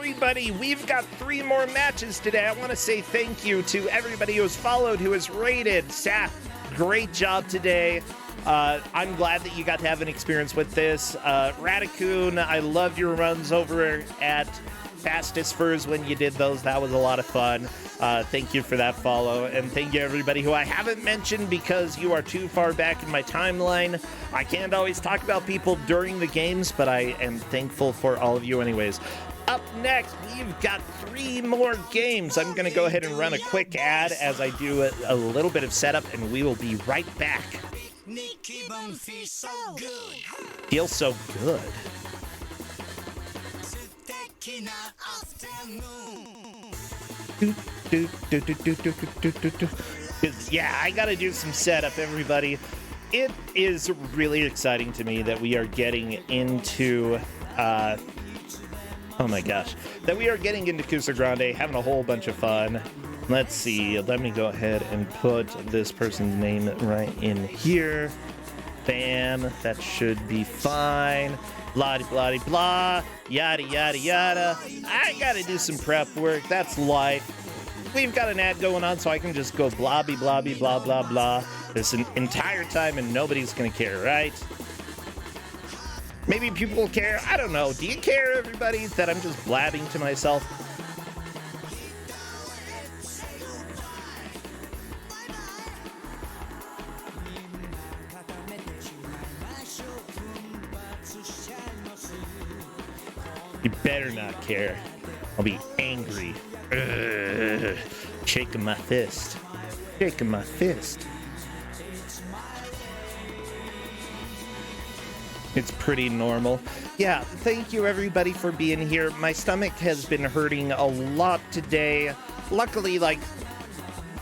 everybody. We've got 3 more matches today. I want to say thank you to everybody who has followed, who has rated. Seth, great job today. I'm glad that you got to have an experience with this. Radicoon, I loved your runs over at Fastest Furs when you did those. That was a lot of fun. Thank you for that follow. And thank you everybody who I haven't mentioned because you are too far back in my timeline. I can't always talk about people during the games, but I am thankful for all of you anyways. Up next, we've got 3 more games. I'm going to go ahead and run a quick ad as I do a little bit of setup, and we will be right back. Feels so good. Yeah, I gotta do some setup, everybody. It is really exciting to me that we are getting into oh my gosh, that we are getting into Kusog7ande, having a whole bunch of fun. Let's see, let me go ahead and put this person's name right in here. Bam, that should be fine. Blah blah blah, yada yada yada. I gotta do some prep work, that's life. We've got an ad going on, so I can just go blobby blobby blah blah blah this entire time and nobody's gonna care, right? Maybe people will care, I don't know. Do you care, everybody, that I'm just blabbing to myself? You better not care. I'll be angry. Ugh. Shaking my fist. Shaking my fist. It's pretty normal. Yeah, thank you everybody for being here. My stomach has been hurting a lot today. Luckily, like,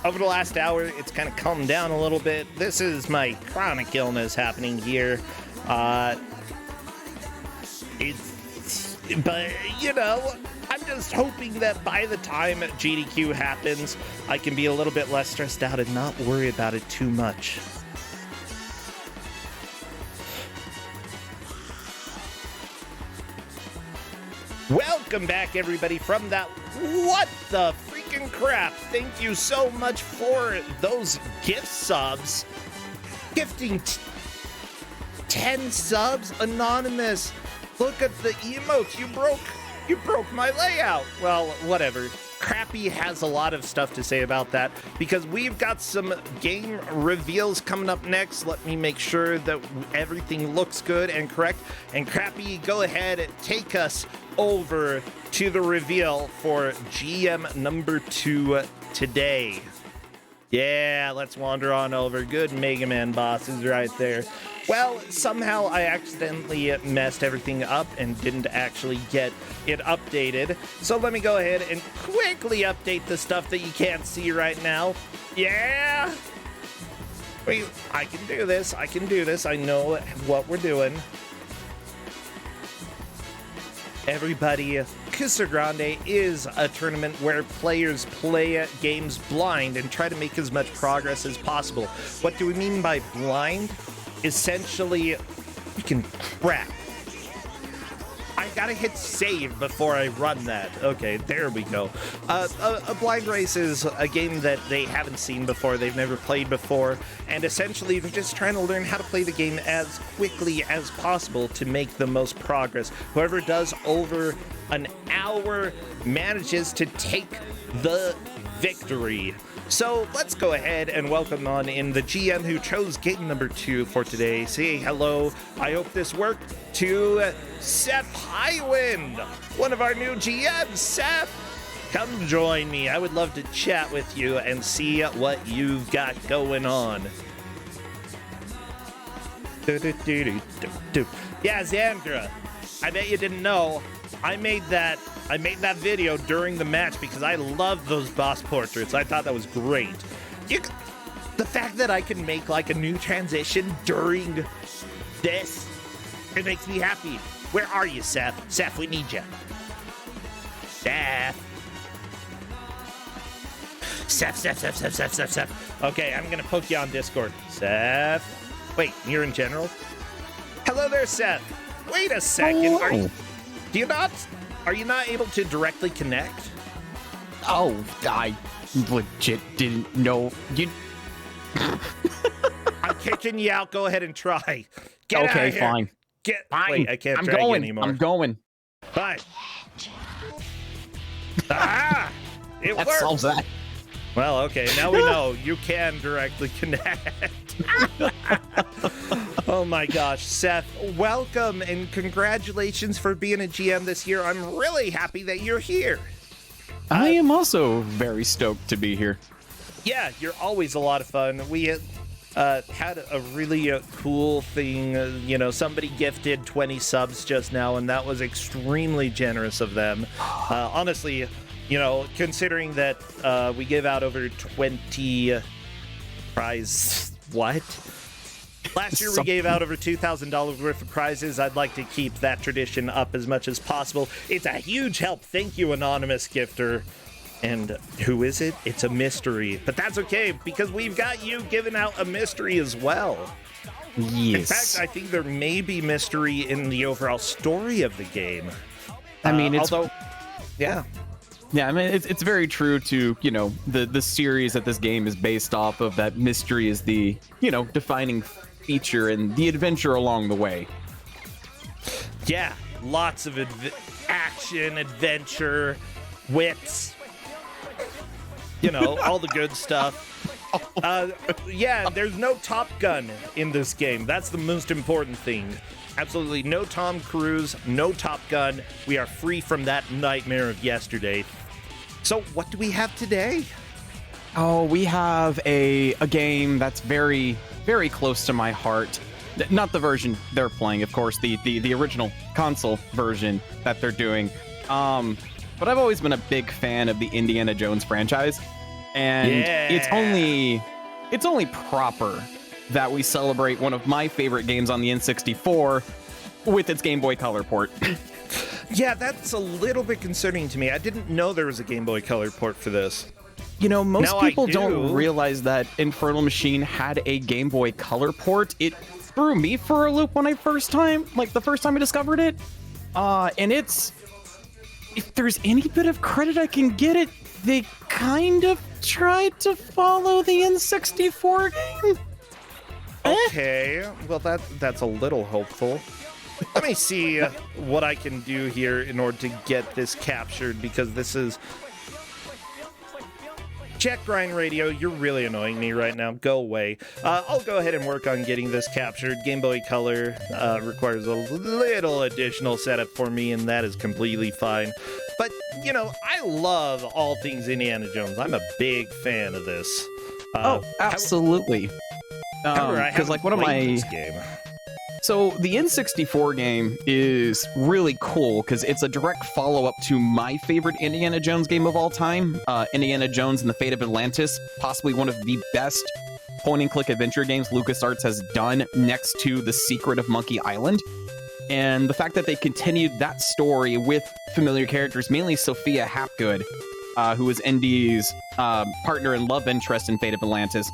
over the last hour, it's kind of calmed down a little bit. This is my chronic illness happening here. But, you know, I'm just hoping that by the time GDQ happens, I can be a little bit less stressed out and not worry about it too much. Welcome back, everybody, from that what the freaking crap. Thank you so much for those gift subs. Gifting 10 subs, Anonymous. Look at the emotes. You broke my layout. Well, whatever. Crappy has a lot of stuff to say about that because we've got some game reveals coming up next. Let me make sure that everything looks good and correct. And Crappy, go ahead and take us over to the reveal for GM number 2 today. Yeah, let's wander on over. Good Mega Man boss is right there. Well, somehow I accidentally messed everything up and didn't actually get it updated. So let me go ahead and quickly update the stuff that you can't see right now. Yeah! Wait, I can do this. I can do this. I know what we're doing. Everybody, Kusog7ande is a tournament where players play games blind and try to make as much progress as possible. What do we mean by blind? Essentially, freaking crap. I gotta hit save before I run that. Okay, there we go. A blind race is a game that they haven't seen before, they've never played before, and essentially they're just trying to learn how to play the game as quickly as possible to make the most progress. Whoever does over an hour manages to take the victory. So let's go ahead and welcome on in the GM who chose game number 2 for today. Say hello. I hope this worked to Seth Highwind, one of our new GMs. Seth, come join me. I would love to chat with you and see what you've got going on. Yeah, Xandra, I bet you didn't know. I made that video during the match because I love those boss portraits. I thought that was great. The fact that I can make like a new transition during this, it makes me happy. Where are you, Seth? Seth, we need you. Seth. Seth. Okay, I'm gonna poke you on Discord. Seth. Wait, you're in general? Hello there, Seth. Wait a second. Hello. Do you not? Are you not able to directly connect? Oh, I legit didn't know you. I'm kicking you out. Go ahead and try. Get out Okay, of here. fine. Fine. Wait, I can't drag you anymore. I'm going. Fine. Ah! It That worked. solves that. Well, okay. Now we know you can directly connect. Oh my gosh, Seth, welcome and congratulations for being a GM this year. I'm really happy that you're here. I am also very stoked to be here. Yeah, you're always a lot of fun. We had a really cool thing. Somebody gifted 20 subs just now, and that was extremely generous of them. Honestly, considering that we give out over 20 prize. What? Last year we gave out over $2,000 worth of prizes. I'd like to keep that tradition up as much as possible. It's a huge help. Thank you, anonymous gifter. And who is it? It's a mystery. But that's okay, because we've got you giving out a mystery as well. Yes. In fact, I think there may be mystery in the overall story of the game. I mean, yeah. Yeah, I mean, it's very true to, the series that this game is based off of. That mystery is the, defining feature and the adventure along the way. Yeah, lots of action, adventure, wits, all the good stuff. Yeah, there's no Top Gun in this game. That's the most important thing. Absolutely no Tom Cruise, no Top Gun. We are free from that nightmare of yesterday. So what do we have today? Oh, we have a game that's very, very close to my heart. Not the version they're playing, of course, the original console version that they're doing. But I've always been a big fan of the Indiana Jones franchise, and it's only proper that we celebrate one of my favorite games on the N64 with its Game Boy Color port. Yeah, that's a little bit concerning to me. I didn't know there was a Game Boy Color port for this. Most people don't realize that Infernal Machine had a Game Boy Color port. It threw me for a loop when the first time I discovered it. And if there's any bit of credit I can get it, they kind of tried to follow the N64 game. Okay, well that's a little hopeful. Let me see what I can do here in order to get this captured, because this is... Check Grind Radio, you're really annoying me right now. Go away. I'll go ahead and work on getting this captured. Game Boy Color requires a little additional setup for me, and that is completely fine. But, I love all things Indiana Jones. I'm a big fan of this. Absolutely. Because one of my... this game. So the N64 game is really cool because it's a direct follow-up to my favorite Indiana Jones game of all time, Indiana Jones and the Fate of Atlantis, possibly one of the best point-and-click adventure games LucasArts has done, next to The Secret of Monkey Island. And the fact that they continued that story with familiar characters, mainly Sophia Hapgood, who was Indy's partner and love interest in Fate of Atlantis,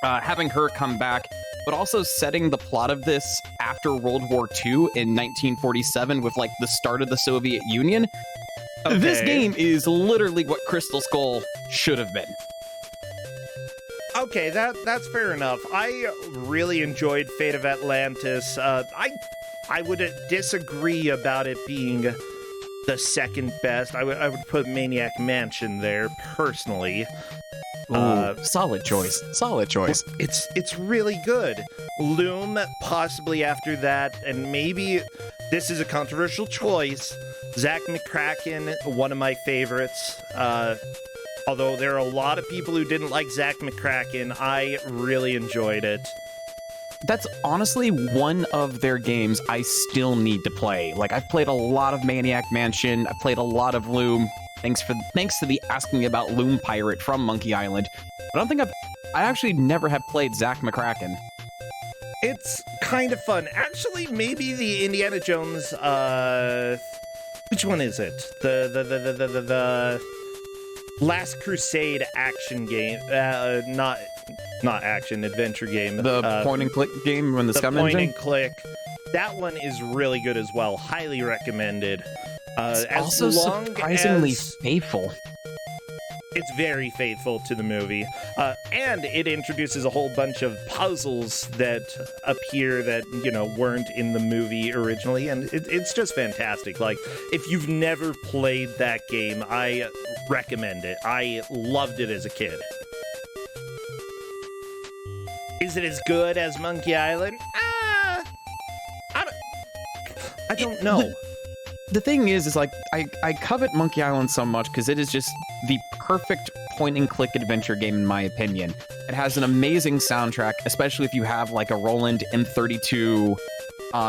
having her come back, but also setting the plot of this after World War II in 1947 with the start of the Soviet Union. Okay. This game is literally what Crystal Skull should have been. Okay, that's fair enough. I really enjoyed Fate of Atlantis. I would disagree about it being the second best. I would put Maniac Mansion there personally. Solid choice. It's really good. Loom, possibly after that, and maybe this is a controversial choice. Zach McCracken, one of my favorites. Although there are a lot of people who didn't like Zach McCracken, I really enjoyed it. That's honestly one of their games I still need to play. I've played a lot of Maniac Mansion. I've played a lot of Loom. Thanks to the asking about Loom Pirate from Monkey Island. But I actually never have played Zach McCracken. It's kind of fun. Actually, maybe the Indiana Jones, which one is it? The Last Crusade action game. Not action, adventure game. The point and click game when the Scum point engine? And click. That one is really good as well. Highly recommended. It's as also long surprisingly as faithful. it's very faithful to the movie, and it introduces a whole bunch of puzzles that appear that weren't in the movie originally, and it's just fantastic. Like, if you've never played that game, I recommend it. I loved it as a kid. Is it as good as Monkey Island? I don't know. The thing is like, I covet Monkey Island so much because it is just the perfect point-and-click adventure game, in my opinion. It has an amazing soundtrack, especially if you have like a Roland M32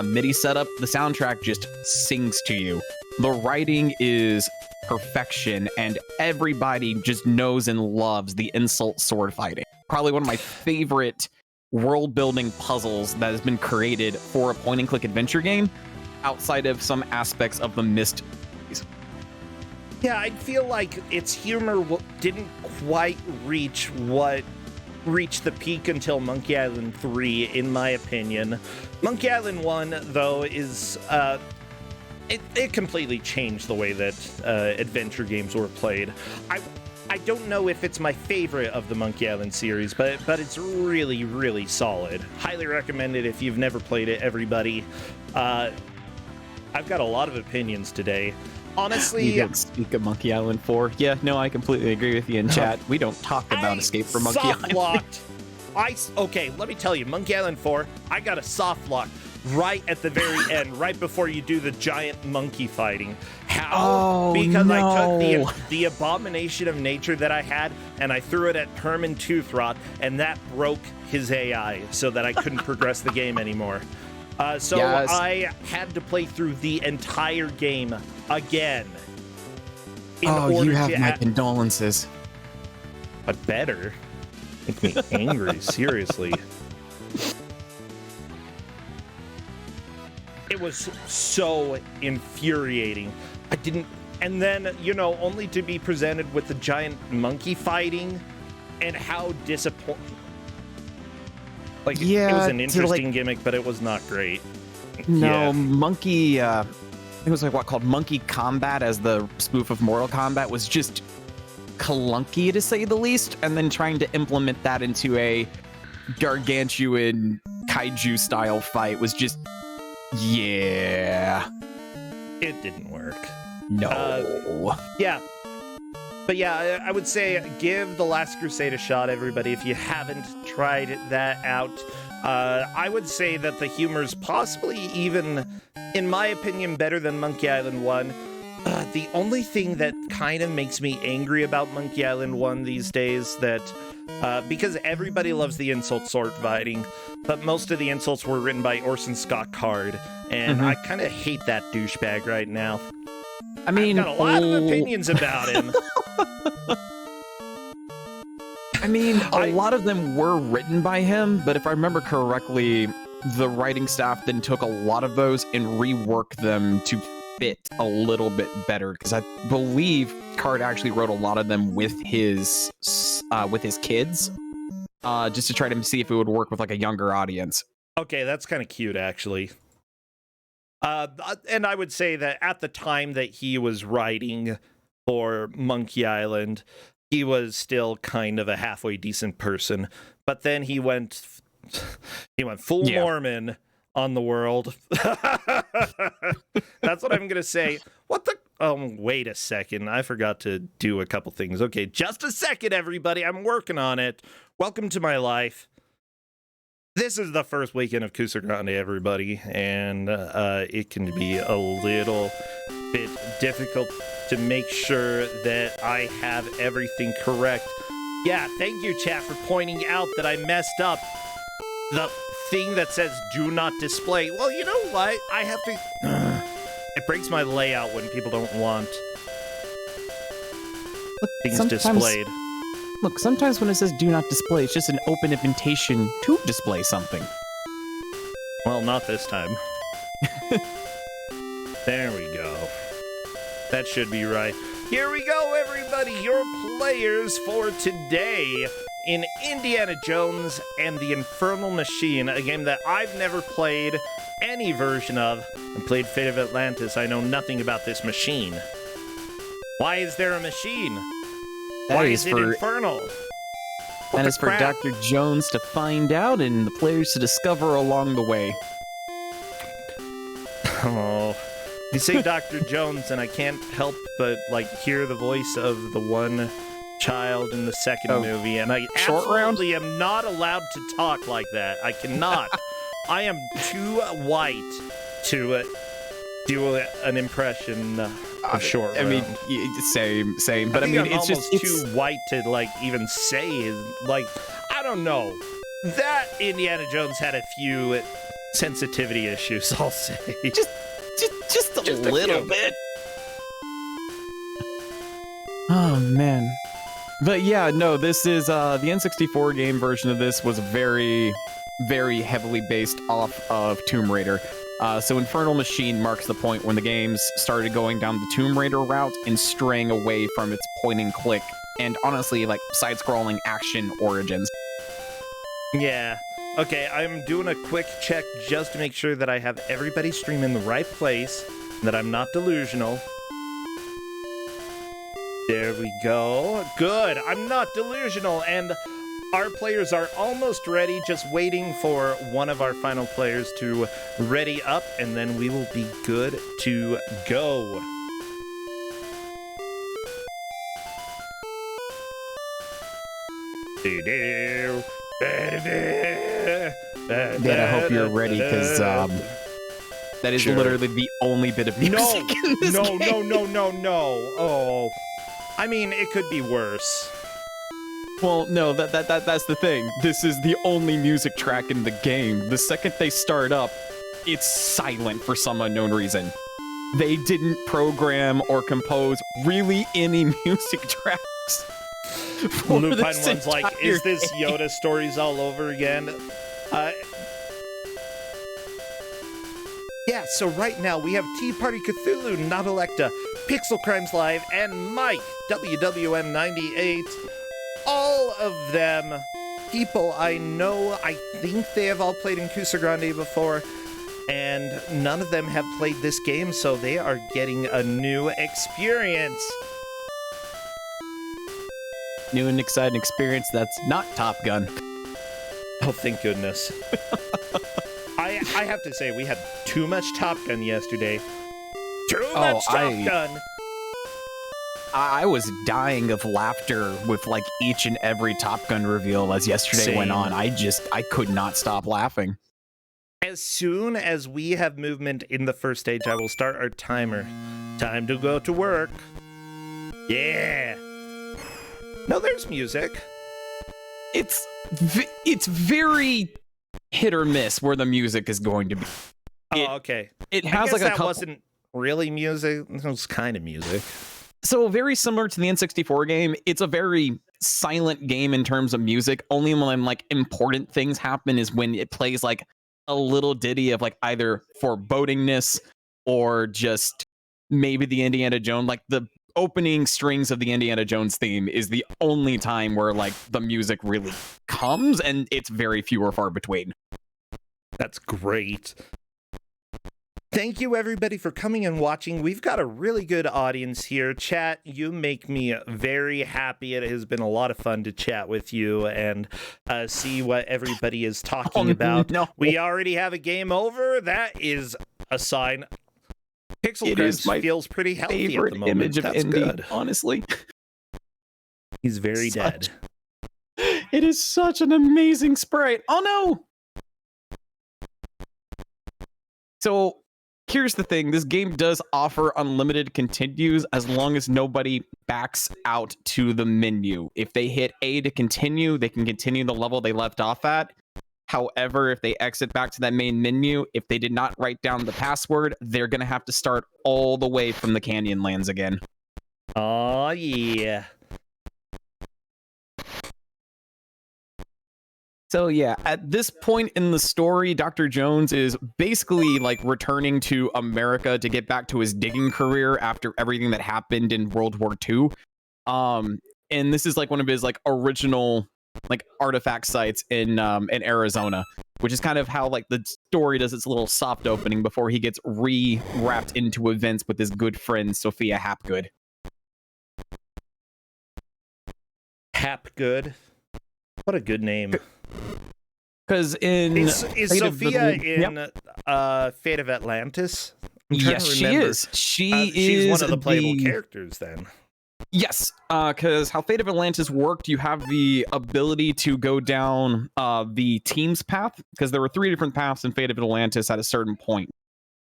MIDI setup. The soundtrack just sings to you. The writing is perfection, and everybody just knows and loves the insult sword fighting. Probably one of my favorite world-building puzzles that has been created for a point-and-click adventure game, outside of some aspects of the Myst. Yeah, I feel like its humor didn't quite reach the peak until Monkey Island 3, in my opinion. Monkey Island 1, though, is it completely changed the way that adventure games were played. I don't know if it's my favorite of the Monkey Island series, but it's really, really solid. Highly recommend it if you've never played it, everybody. I've got a lot of opinions today. Honestly, we don't speak of Monkey Island 4. Yeah, no, I completely agree with you in chat. We don't talk about Escape from Monkey Island. Okay, let me tell you, Monkey Island 4, I got a soft lock right at the very end, right before you do the giant monkey fighting. How? Oh, because no. I took the abomination of nature that I had, and I threw it at Herman Toothrot, and that broke his AI so that I couldn't progress the game anymore. So yes. I had to play through the entire game again. You have my condolences. But better. Make me angry, seriously. It was so infuriating. And then, only to be presented with the giant monkey fighting, and how disappointing. Like, it was an interesting gimmick, but it was not great. No, Monkey, it was called Monkey Combat, as the spoof of Mortal Kombat, was just clunky, to say the least, and then trying to implement that into a gargantuan kaiju-style fight was just, yeah. It didn't work. No. Yeah. But yeah, I would say give The Last Crusade a shot, everybody, if you haven't tried that out. I would say that the humor's possibly even, in my opinion, better than Monkey Island 1. The only thing that kind of makes me angry about Monkey Island 1 these days, that because everybody loves the insult sword fighting, but most of the insults were written by Orson Scott Card, and I kind of hate that douchebag right now. I mean, I've got a lot of opinions about him. I mean, a lot of them were written by him, but if I remember correctly, the writing staff then took a lot of those and reworked them to fit a little bit better, because I believe Card actually wrote a lot of them with his kids, just to try to see if it would work with like a younger audience. Okay, that's kind of cute, actually. And I would say that at the time that he was writing for Monkey Island, he was still kind of a halfway decent person. But then he went full Mormon on the world. That's what I'm gonna say. What the? Oh, wait a second. I forgot to do a couple things. Okay, just a second, everybody. I'm working on it. Welcome to my life. This is the first weekend of Kusog7ande, everybody, and it can be a little bit difficult to make sure that I have everything correct. Yeah, thank you, chat, for pointing out that I messed up the thing that says do not display. Well, you know what? I have to... It breaks my layout when people don't want things displayed. Look, sometimes when it says do not display, it's just an open invitation to display something. Well, not this time. There we go. That should be right. Here we go, everybody. Your players for today in Indiana Jones and the Infernal Machine, a game that I've never played, any version of and played Fate of Atlantis, I know nothing about this machine. Why is there a machine? Why is it infernal? That is for Dr. Jones to find out and the players to discover along the way. Oh, you say Dr. Jones, and I can't help but hear the voice of the one child in the second movie, and I absolutely am not allowed to talk like that. I cannot. I am too white to do an impression of Short Round. I mean, same. But I mean, it's just too white to even say is I don't know. That Indiana Jones had a few sensitivity issues, I'll say. Just a little bit. Oh man. But yeah, no, this is the N64 game version of this was very, very heavily based off of Tomb Raider. So Infernal Machine marks the point when the games started going down the Tomb Raider route and straying away from its point and click and honestly side-scrolling action origins. Yeah. Okay, I'm doing a quick check just to make sure that I have everybody stream in the right place, that I'm not delusional. There we go. Good. I'm not delusional, and our players are almost ready, just waiting for one of our final players to ready up, and then we will be good to go. Dan, I hope you're ready, because that is literally the only bit of music in this game. No. Oh. I mean, it could be worse. Well, no, that's the thing. This is the only music track in the game. The second they start up, it's silent for some unknown reason. They didn't program or compose really any music tracks. Lupine one's like, is this Yoda stories all over again? Yeah, so right now we have Tea Party Cthulhu, Not Electa, Pixel Crimes Live, and Mike, WWM98. All of them people I know. I think they have all played in Kusog7ande before, and none of them have played this game, so they are getting a new experience. New and exciting experience that's not Top Gun. Oh, thank goodness. I have to say, we had too much Top Gun yesterday. Too much Top Gun! I was dying of laughter with each and every Top Gun reveal as yesterday went on. I could not stop laughing. As soon as we have movement in the first stage, I will start our timer. Time to go to work. Yeah. No, there's music. It's very hit or miss where the music is going to be. Okay. It has that wasn't really music. It was kind of music. So very similar to the N64 game, it's a very silent game in terms of music. Only when important things happen is when it plays a little ditty of either forebodingness or just maybe the Indiana Jones, the opening strings of the Indiana Jones theme is the only time where the music really comes, and it's very few or far between. That's great. Thank you everybody for coming and watching. We've got a really good audience here. Chat, you make me very happy. It has been a lot of fun to chat with you and see what everybody is talking about. No. We already have a game over. That is a sign. Pixel Crimes feels pretty healthy at the moment. Image of That's Indy, good. Honestly. He's very dead. It is such an amazing sprite. Oh no! So, here's the thing. This game does offer unlimited continues as long as nobody backs out to the menu. If they hit A to continue, they can continue the level they left off at. However, if they exit back to that main menu, if they did not write down the password, they're going to have to start all the way from the Canyonlands again. Oh, yeah. So yeah, at this point in the story, Dr. Jones is basically returning to America to get back to his digging career after everything that happened in World War II. And this is one of his original artifact sites in Arizona. which is kind of how like the story does its little soft opening before he gets re-wrapped into events with his good friend Sophia Hapgood. Hapgood. What a good name. Because in is Sophia in Fate of Atlantis? Yes, she is. She's one of the playable characters then. Yes, because how Fate of Atlantis worked, you have the ability to go down the team's path, because there were 3 different paths in Fate of Atlantis at a certain point.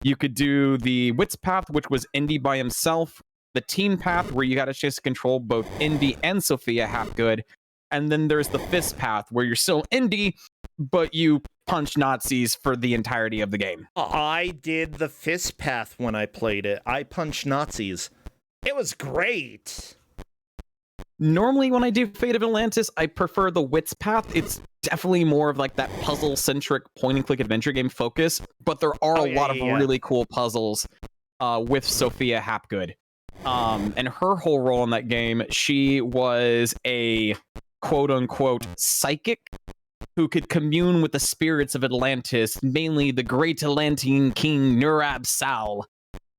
You could do the Wits path, which was Indy by himself, the team path, where you got a chance to control both Indy and Sophia Hapgood, and then there's the Fist path, where you're still Indy, but you punch Nazis for the entirety of the game. I did the Fist path when I played it. I punched Nazis. It was great. Normally, when I do Fate of Atlantis, I prefer the Wits path. It's definitely more of like that puzzle-centric point-and-click adventure game focus, but there are a lot of really cool puzzles with Sophia Hapgood. And her whole role in that game, she was a quote-unquote psychic who could commune with the spirits of Atlantis, mainly the great Atlantean king Nurab Sal,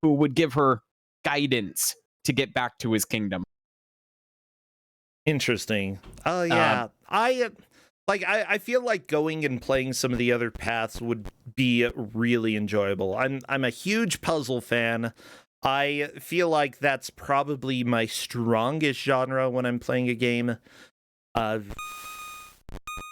who would give her guidance to get back to his kingdom. Interesting. Oh yeah. I feel like going and playing some of the other paths would be really enjoyable. I'm a huge puzzle fan. I feel like that's probably my strongest genre when I'm playing a game.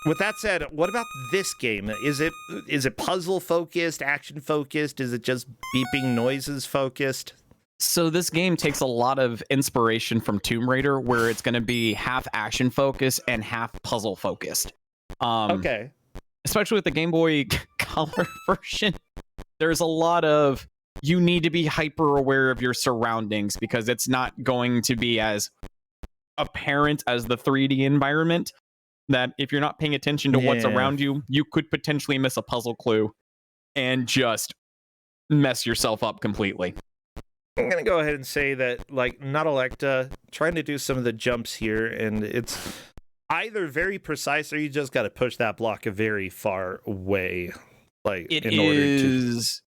With that said, what about this game? Is it puzzle focused, action focused? Is it just beeping noises focused? So this game takes a lot of inspiration from Tomb Raider, where it's going to be half action focused and half puzzle focused. Okay. Especially with the Game Boy Color version, there's a lot of you need to be hyper aware of your surroundings because it's not going to be as apparent as the 3D environment. That if you're not paying attention to what's around you, you could potentially miss a puzzle clue and just mess yourself up completely. I'm going to go ahead and say that, like, Not trying to do some of the jumps here, and it's either very precise or you just got to push that block a very far away. Like, it is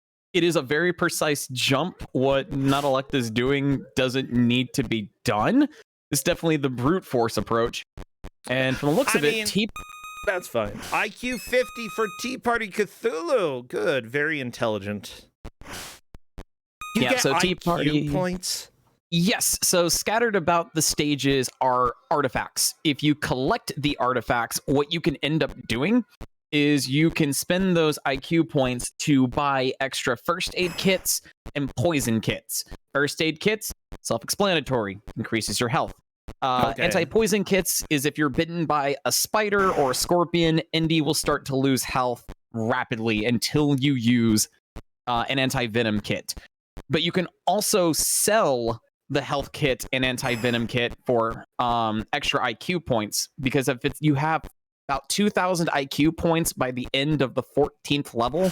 a very precise jump. What Not is doing doesn't need to be done. It's definitely the brute force approach. And from the looks of it, that's fine. IQ 50 for Tea Party Cthulhu. Good, very intelligent. You get so Tea Party points. Yes, so scattered about the stages are artifacts. If you collect the artifacts, what you can end up doing is you can spend those IQ points to buy extra first aid kits and poison kits. First aid kits, self-explanatory, increases your health. Anti-poison kits is if you're bitten by a spider or a scorpion, Indy will start to lose health rapidly until you use an anti-venom kit. But you can also sell the health kit and anti-venom kit for extra IQ points, because if you have about 2,000 IQ points by the end of the 14th level,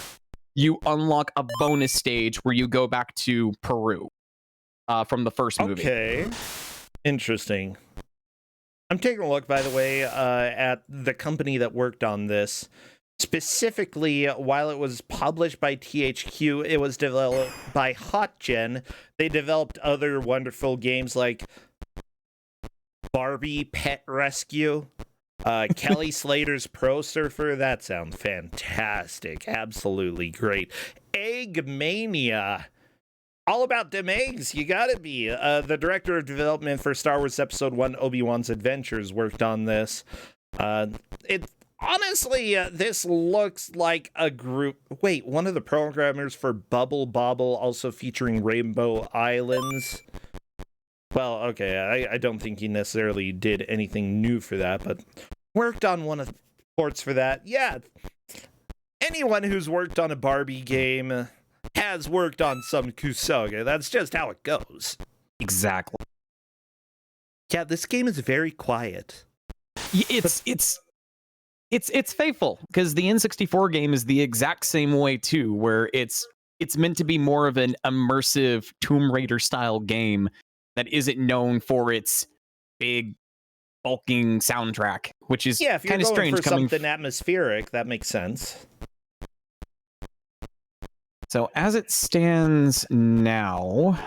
you unlock a bonus stage where you go back to Peru from the first movie. Okay. Interesting. I'm taking a look, by the way, at the company that worked on this. Specifically, while it was published by THQ, it was developed by HotGen. They developed other wonderful games like Barbie Pet Rescue, Kelly Slater's Pro Surfer. That sounds fantastic. Absolutely great. Eggmania. All about them eggs, you gotta be. The director of development for Star Wars Episode 1, Obi-Wan's Adventures, worked on this. Honestly, this looks like a group... Wait, one of the programmers for Bubble Bobble, also featuring Rainbow Islands. Well, okay, I don't think he necessarily did anything new for that, but worked on one of the ports for that. Yeah, anyone who's worked on a Barbie game has worked on some Kusog7ande. That's just how it goes. Exactly. Yeah, this game is very quiet. It's faithful, because the N64 game is the exact same way too, where it's meant to be more of an immersive Tomb Raider style game that isn't known for its big bulking soundtrack, which is if you're kind of going strange. For something atmospheric, that makes sense. So as it stands now,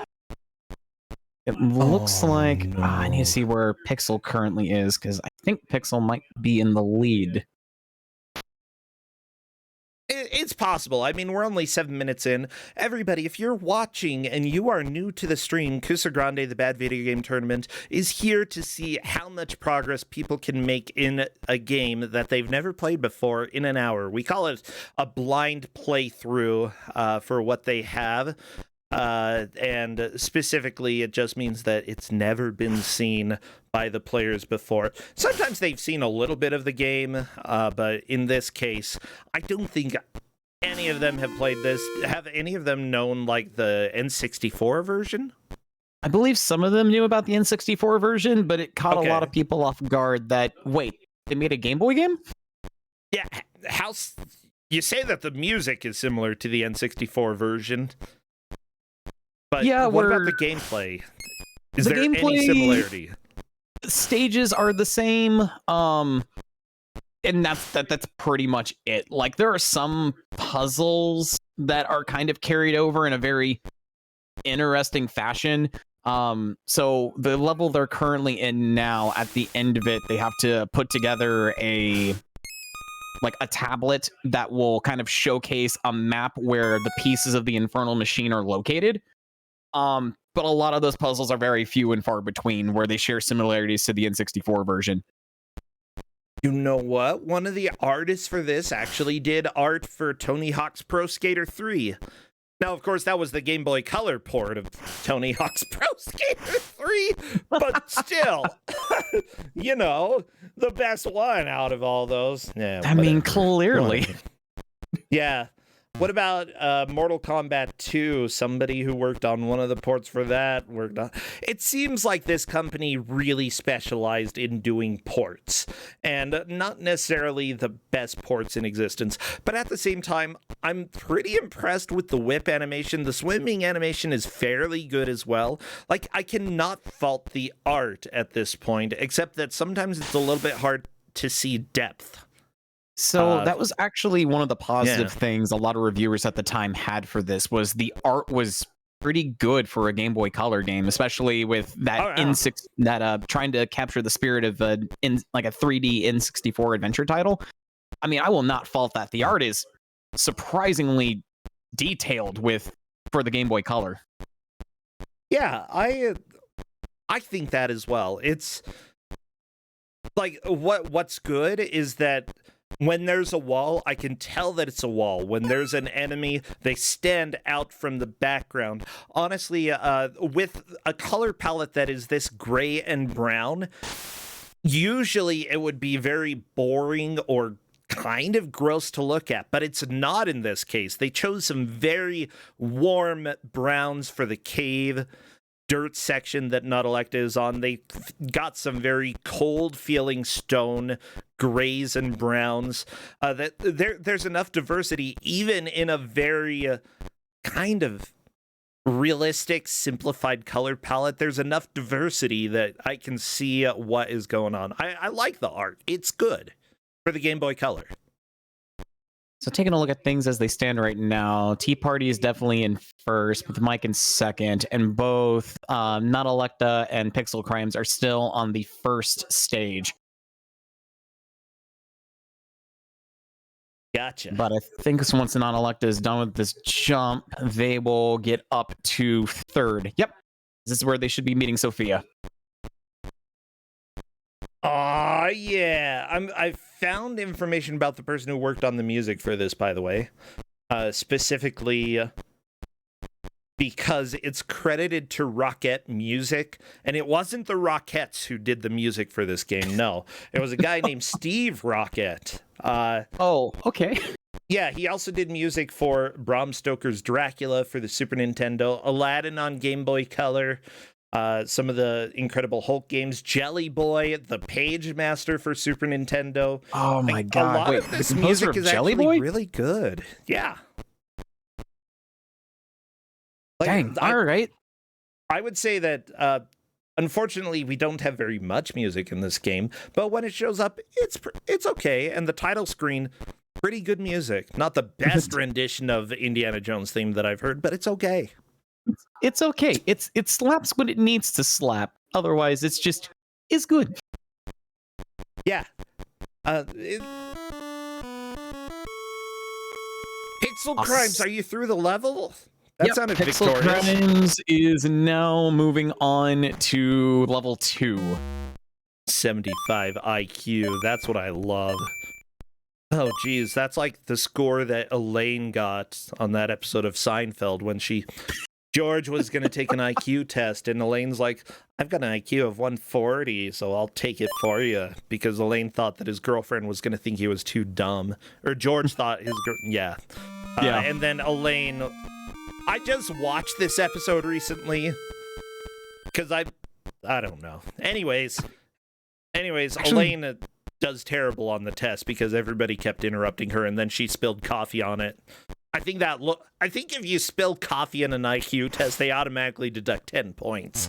it looks like I need to see where Pixel currently is, because I think Pixel might be in the lead. It's possible. I mean, we're only 7 minutes in. Everybody, if you're watching and you are new to the stream, Kusog7ande, the Bad Video Game Tournament, is here to see how much progress people can make in a game that they've never played before in an hour. We call it a blind playthrough for what they have. And specifically, it just means that it's never been seen by the players before. Sometimes they've seen a little bit of the game, but in this case, I don't think any of them have played this. Have any of them known, like, the N64 version? I believe some of them knew about the N64 version, but it caught a lot of people off guard that, wait, they made a Game Boy game? Yeah, you say that the music is similar to the N64 version, but yeah, what about the gameplay? Is there any similarity? Stages are the same, and that's pretty much it. Like, there are some puzzles that are kind of carried over in a very interesting fashion. So the level they're currently in now, at the end of it, they have to put together a tablet that will kind of showcase a map where the pieces of the Infernal machine are located. But a lot of those puzzles are very few and far between, where they share similarities to the N64 version. You know what? One of the artists for this actually did art for Tony Hawk's Pro Skater 3. Now, of course, that was the Game Boy Color port of Tony Hawk's Pro Skater 3, but still, you know, the best one out of all those. Yeah, I mean, clearly. Yeah. What about Mortal Kombat 2? Somebody who worked on one of the ports for that worked on. It seems like this company really specialized in doing ports, and not necessarily the best ports in existence. But at the same time, I'm pretty impressed with the whip animation. The swimming animation is fairly good as well. Like, I cannot fault the art at this point, except that sometimes it's a little bit hard to see depth. So that was actually one of the positive things a lot of reviewers at the time had for this, was the art was pretty good for a Game Boy Color game, especially with that trying to capture the spirit of a 3D N64 adventure title. I mean, I will not fault that. The art is surprisingly detailed for the Game Boy Color. Yeah, I think that as well. It's like what's good is that when there's a wall, I can tell that it's a wall. When there's an enemy, they stand out from the background. Honestly, with a color palette that is this gray and brown, usually it would be very boring or kind of gross to look at, but it's not in this case. They chose some very warm browns for the cave dirt section that Not Electa is on. They got some very cold feeling stone grays and browns. That there's enough diversity even in a very kind of realistic, simplified color palette. There's enough diversity that I can see what is going on. I like the art. It's good for the Game Boy Color. So taking a look at things as they stand right now, Tea Party is definitely in first, with Mike in second, and both Not Electa and Pixel Crimes are still on the first stage. Gotcha. But I think once Not Electa is done with this jump, they will get up to third. Yep. This is where they should be meeting Sophia. Aw, yeah. I found information about the person who worked on the music for this, by the way. Specifically because it's credited to Rocket Music, and it wasn't the Rockettes who did the music for this game, no. It was a guy named Steve Rocket. Oh, okay. Yeah, he also did music for Bram Stoker's Dracula for the Super Nintendo, Aladdin on Game Boy Color, some of the Incredible Hulk games, Jelly Boy, the Page Master for Super Nintendo. Oh my god! A lot of this music is Jelly actually Boy? really good. Yeah. Dang! All right. I would say that unfortunately we don't have very much music in this game, but when it shows up, it's okay. And the title screen, Pretty good music. Not the best rendition of Indiana Jones theme that I've heard, but it's okay. It's okay. It slaps when it needs to slap. Otherwise, it's good. Yeah. Pixel Crimes, are you through the level? That sounded Pixel victorious. Crimes is now moving on to level 2. 75 IQ. That's what I love. Oh, geez. That's like the score that Elaine got on that episode of Seinfeld when George was going to take an IQ test, and Elaine's like, I've got an IQ of 140, so I'll take it for you, because Elaine thought that his girlfriend was going to think he was too dumb. Or George thought his yeah. And then Elaine... I just watched this episode recently, because I don't know. Anyways, actually, Elaine does terrible on the test because everybody kept interrupting her, and then she spilled coffee on it. I think if you spill coffee in an IQ test, they automatically deduct 10 points.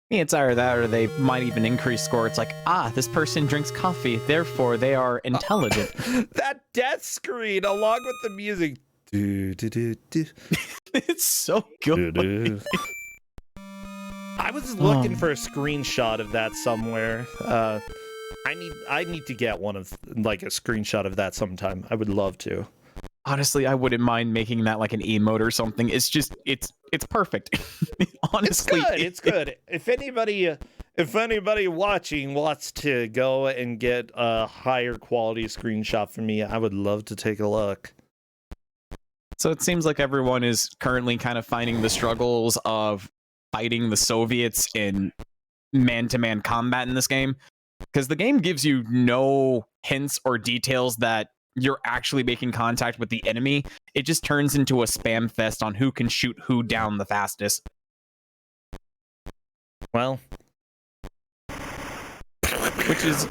Yeah, it's either that or they might even increase score. It's like, this person drinks coffee, therefore they are intelligent. That death screen along with the music. It's so good. I was looking for a screenshot of that somewhere. I need to get one of like a screenshot of that sometime. I would love to. Honestly, I wouldn't mind making that like an emote or something. It's just it's perfect. Honestly, it's good. If anybody watching wants to go and get a higher quality screenshot from me, I would love to take a look. So it seems like everyone is currently kind of finding the struggles of fighting the Soviets in man-to-man combat in this game, because the game gives you no hints or details that you're actually making contact with the enemy. It just turns into a spam fest on who can shoot who down the fastest. Well, which is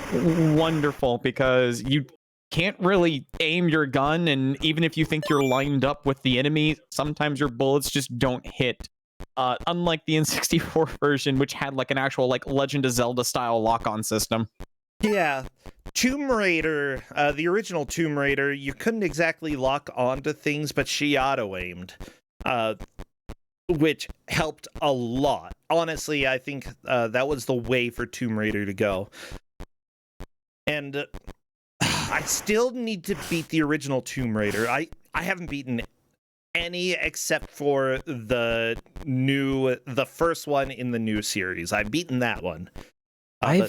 wonderful because you can't really aim your gun, and even if you think you're lined up with the enemy, sometimes your bullets just don't hit. Unlike the N64 version, which had like an actual like Legend of Zelda style lock-on system. Yeah, Tomb Raider, the original Tomb Raider, you couldn't exactly lock onto things, but she auto-aimed, which helped a lot. Honestly, I think that was the way for Tomb Raider to go. And I still need to beat the original Tomb Raider. I haven't beaten any except for the first one in the new series. I've beaten that one. I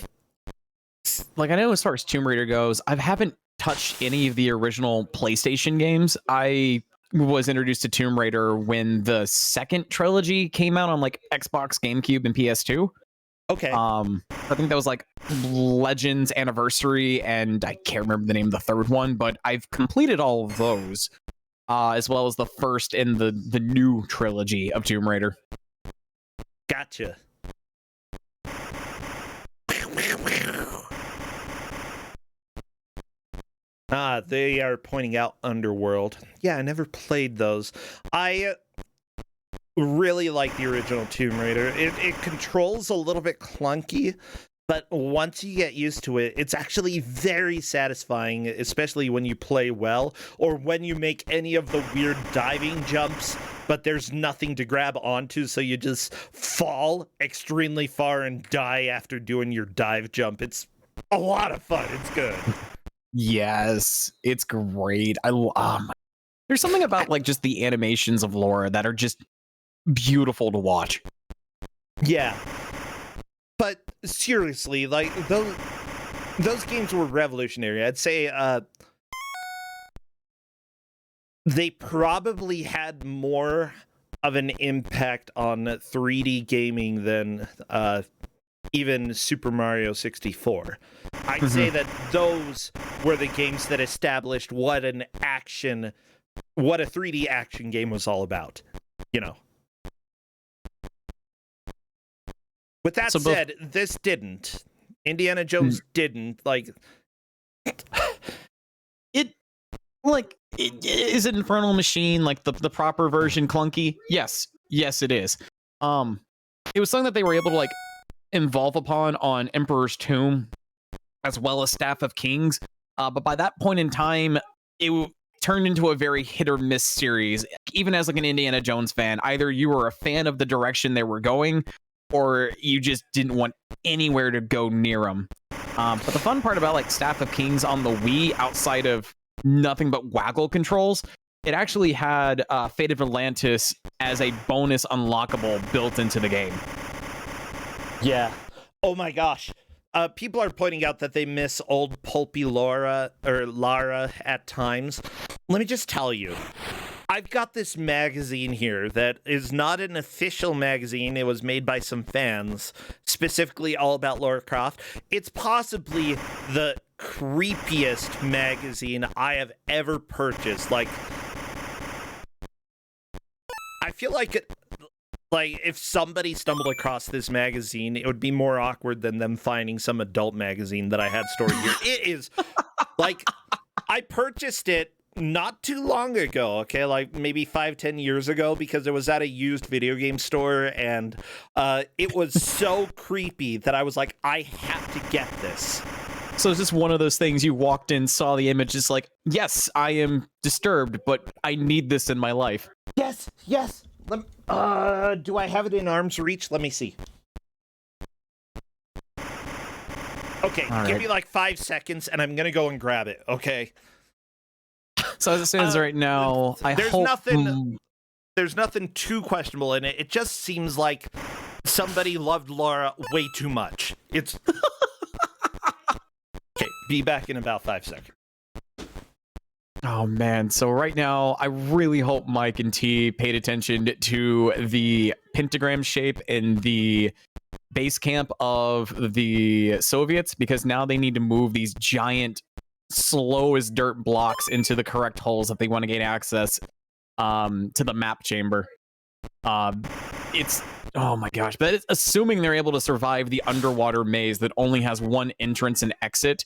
know as far as Tomb Raider goes, I haven't touched any of the original PlayStation games. I was introduced to Tomb Raider when the second trilogy came out on like Xbox, GameCube, and PS2. Okay. I think that was like Legends Anniversary, and I can't remember the name of the third one, but I've completed all of those, as well as the first in the new trilogy of Tomb Raider. Gotcha. They are pointing out Underworld. Yeah, I never played those. I really like the original Tomb Raider. It controls a little bit clunky, but once you get used to it, it's actually very satisfying, especially when you play well, or when you make any of the weird diving jumps, but there's nothing to grab onto, so you just fall extremely far and die after doing your dive jump. It's a lot of fun. It's good. Yes, it's great. There's something about like just the animations of Laura that are just beautiful to watch. Yeah, but seriously, like those games were revolutionary. I'd say they probably had more of an impact on 3D gaming than even Super Mario 64. I'd say that those were the games that established what a 3D action game was all about, you know. With that said, this didn't. Indiana Jones didn't. Like, is it Infernal Machine, like the proper version, clunky? Yes, it is. It was something that they were able to like evolve upon on Emperor's Tomb, as well as Staff of Kings. But by that point in time, turned into a very hit or miss series. Even as like an Indiana Jones fan, either you were a fan of the direction they were going, or you just didn't want anywhere to go near them. But the fun part about like Staff of Kings on the Wii, outside of nothing but waggle controls, it actually had Fate of Atlantis as a bonus unlockable built into the game. Yeah. Oh my gosh. People are pointing out that they miss old pulpy Lara at times. Let me just tell you, I've got this magazine here that is not an official magazine. It was made by some fans, specifically all about Lara Croft. It's possibly the creepiest magazine I have ever purchased. Like, I feel like if somebody stumbled across this magazine, it would be more awkward than them finding some adult magazine that I had stored here. It is, like, I purchased it not too long ago, okay, like maybe 5-10 years ago, because it was at a used video game store, and it was so creepy that I was like, I have to get this. So it's just one of those things, you walked in, saw the image, just like, yes, I am disturbed, but I need this in my life. Yes. Do I have it in arm's reach? Let me see. Okay, give me like 5 seconds, and I'm gonna go and grab it, okay? So as it stands right now, there's nothing too questionable in it. It just seems like somebody loved Lara way too much. It's okay. Be back in about 5 seconds. Oh man, so right now I really hope Mike and T paid attention to the pentagram shape in the base camp of the Soviets, because now they need to move these giant, slow as dirt blocks into the correct holes if they want to gain access to the map chamber. It's, oh my gosh, but it's assuming they're able to survive the underwater maze that only has one entrance and exit.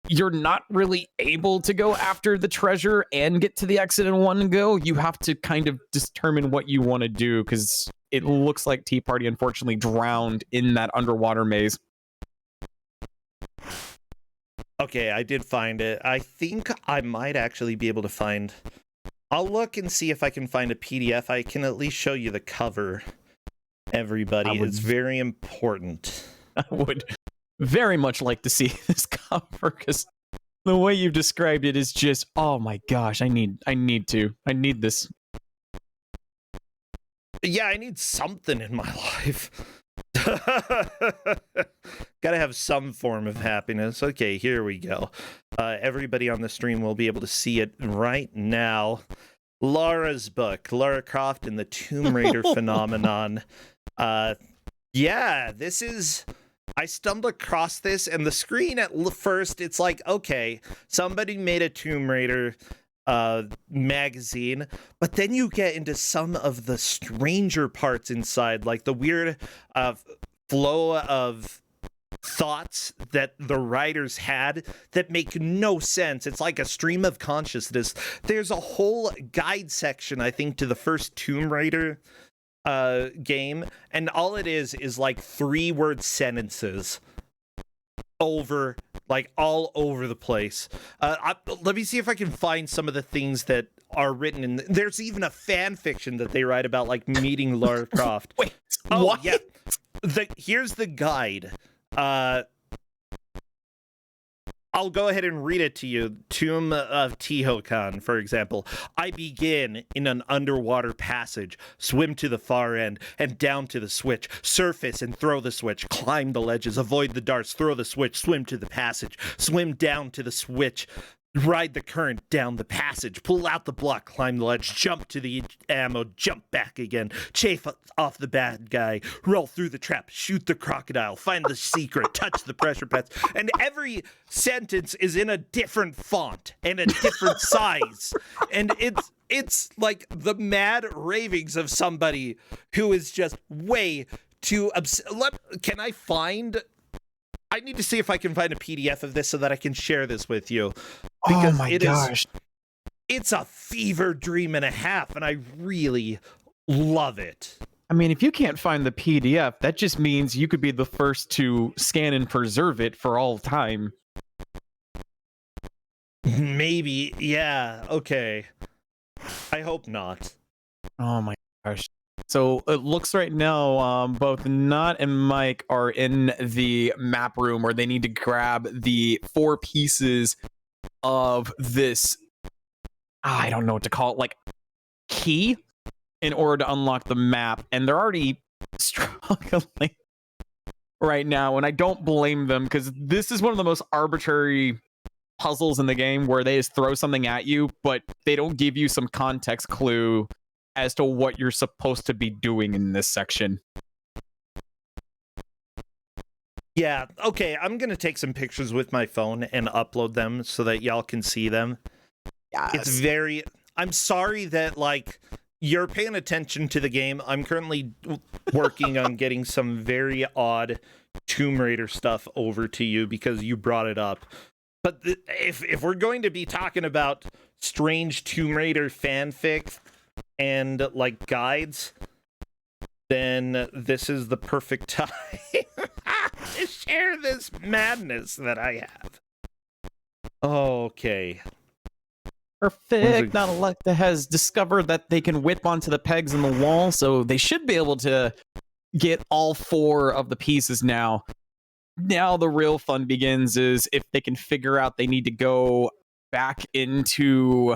You're not really able to go after the treasure and get to the exit in one go. You have to kind of determine what you want to do, because it looks like Tea Party unfortunately drowned in that underwater maze. Okay, I did find it. I think I might actually be able to find... I'll look and see if I can find a PDF. I can at least show you the cover, everybody. It's very important. I would very much like to see this cover, because the way you've described it is just, oh my gosh, I need this. Yeah, I need something in my life. Gotta have some form of happiness. Okay, here we go. Everybody on the stream will be able to see it right now. Lara's book, Lara Croft and the Tomb Raider Phenomenon. Yeah, this is... I stumbled across this, and the screen at first, it's like, okay, somebody made a Tomb Raider magazine, but then you get into some of the stranger parts inside, like the weird flow of thoughts that the writers had that make no sense. It's like a stream of consciousness. There's a whole guide section, I think, to the first Tomb Raider game, and all it is like 3-word sentences over, like, all over the place. Let me see if I can find some of the things that are written in. There's even a fan fiction that they write about, like, meeting Lara Croft. Wait, what? Yeah. Here's the guide. I'll go ahead and read it to you. Tomb of Tehokan, for example. I begin in an underwater passage, swim to the far end, and down to the switch. Surface and throw the switch. Climb the ledges, avoid the darts, throw the switch, swim to the passage. Swim down to the switch. Ride the current down the passage, pull out the block, climb the ledge, jump to the ammo, jump back again, chafe off the bad guy, roll through the trap, shoot the crocodile, find the secret, touch the pressure pads, and every sentence is in a different font and a different size, and it's like the mad ravings of somebody who is just way too Can I find... I need to see if I can find a PDF of this so that I can share this with you. Because oh my gosh. It's a fever dream and a half, and I really love it. I mean, if you can't find the PDF, that just means you could be the first to scan and preserve it for all time. Maybe. Yeah, okay. I hope not. Oh my gosh. So it looks right now, both Not and Mike are in the map room where they need to grab the 4 pieces of this, I don't know what to call it, like key in order to unlock the map. And they're already struggling right now. And I don't blame them, because this is one of the most arbitrary puzzles in the game where they just throw something at you, but they don't give you some context clue as to what you're supposed to be doing in this section. Yeah, okay, I'm gonna take some pictures with my phone and upload them so that y'all can see them. Yes. It's very... I'm sorry that, like, you're paying attention to the game. I'm currently working on getting some very odd Tomb Raider stuff over to you because you brought it up. But if we're going to be talking about strange Tomb Raider fanfic and, like, guides, then this is the perfect time to share this madness that I have. Okay. Perfect. Not Electa has discovered that they can whip onto the pegs in the wall, so they should be able to get all 4 of the pieces now. Now the real fun begins is if they can figure out they need to go back into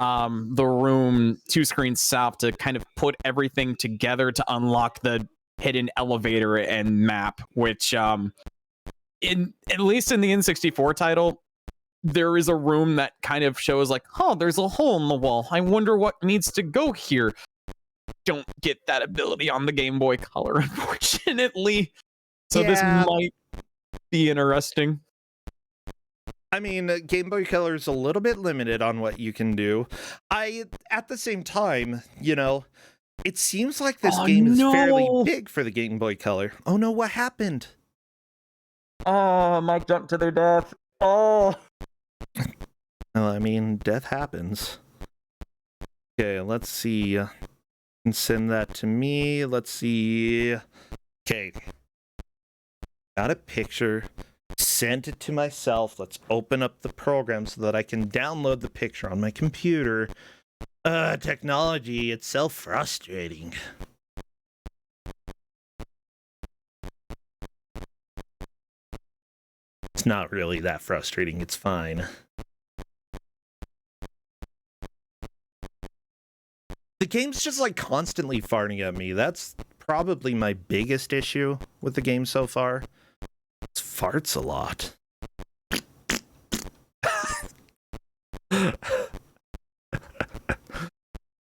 the room 2 screens south to kind of put everything together to unlock the hidden elevator and map, which at least in the N64 title, there is a room that kind of shows like, oh, there's a hole in the wall. I wonder what needs to go here. Don't get that ability on the Game Boy Color, unfortunately. So this might be interesting. I mean, Game Boy Color is a little bit limited on what you can do. At the same time, you know, it seems like this game is fairly big for the Game Boy Color. Oh no, what happened? Oh, Mike jumped to their death. Oh. Well, I mean, death happens. Okay, let's see. And send that to me. Let's see. Okay. Got a picture. Sent it to myself. Let's open up the program so that I can download the picture on my computer. Technology, it's so frustrating. It's not really that frustrating. It's fine. The game's just like constantly farting at me. That's probably my biggest issue with the game so far. It farts a lot.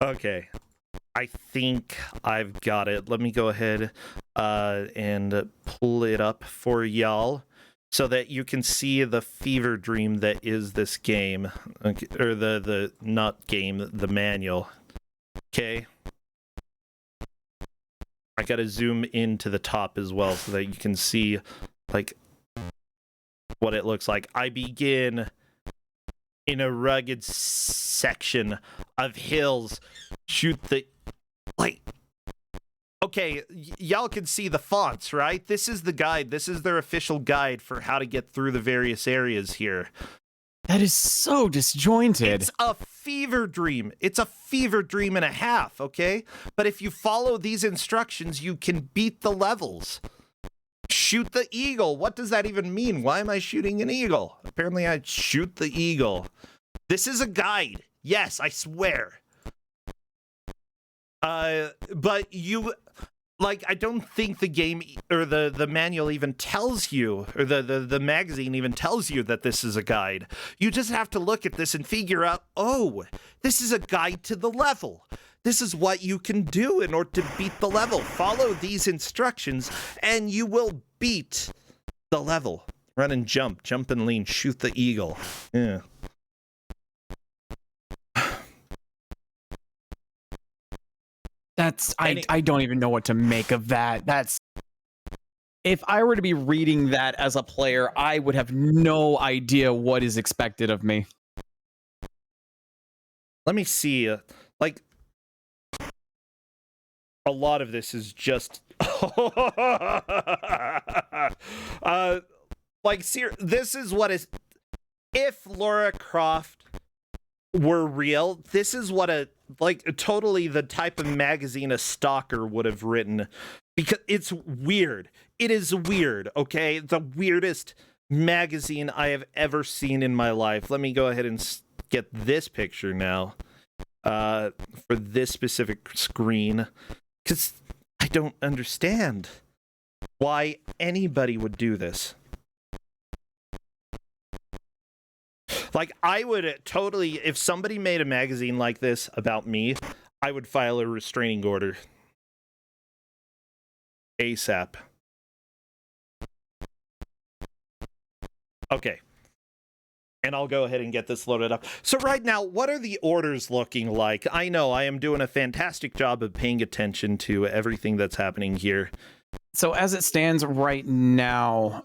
Okay. I think I've got it. Let me go ahead and pull it up for y'all so that you can see the fever dream that is this game. Okay, or the not game, the manual. Okay. I gotta zoom into the top as well so that you can see like what it looks like. I begin in a rugged section of hills. Shoot the... Like... Okay, y'all can see the fonts, right? This is the guide. This is their official guide for how to get through the various areas here. That is so disjointed. It's a fever dream. It's a fever dream and a half, okay? But if you follow these instructions, you can beat the levels. Shoot the eagle. What does that even mean? Why am I shooting an eagle? Apparently I shoot the eagle. This is a guide. Yes, I swear. But you... Like, I don't think the game or the manual even tells you, or the magazine even tells you that this is a guide. You just have to look at this and figure out, oh, this is a guide to the level. This is what you can do in order to beat the level. Follow these instructions and you will beat the level. Run and jump, jump and lean, shoot the eagle. Yeah. That's I don't even know what to make of that. That's, if I were to be reading that as a player, I would have no idea what is expected of me. Let me see. Like, a lot of this is just like, this is what is... If Lara Croft were real, this is what totally the type of magazine a stalker would have written, because it's weird. It is weird, okay? The weirdest magazine I have ever seen in my life. Let me go ahead and get this picture now for this specific screen, because I don't understand why anybody would do this. Like, I would totally, if somebody made a magazine like this about me, I would file a restraining order ASAP. Okay. And I'll go ahead and get this loaded up. So right now, what are the orders looking like? I know I am doing a fantastic job of paying attention to everything that's happening here. So as it stands right now,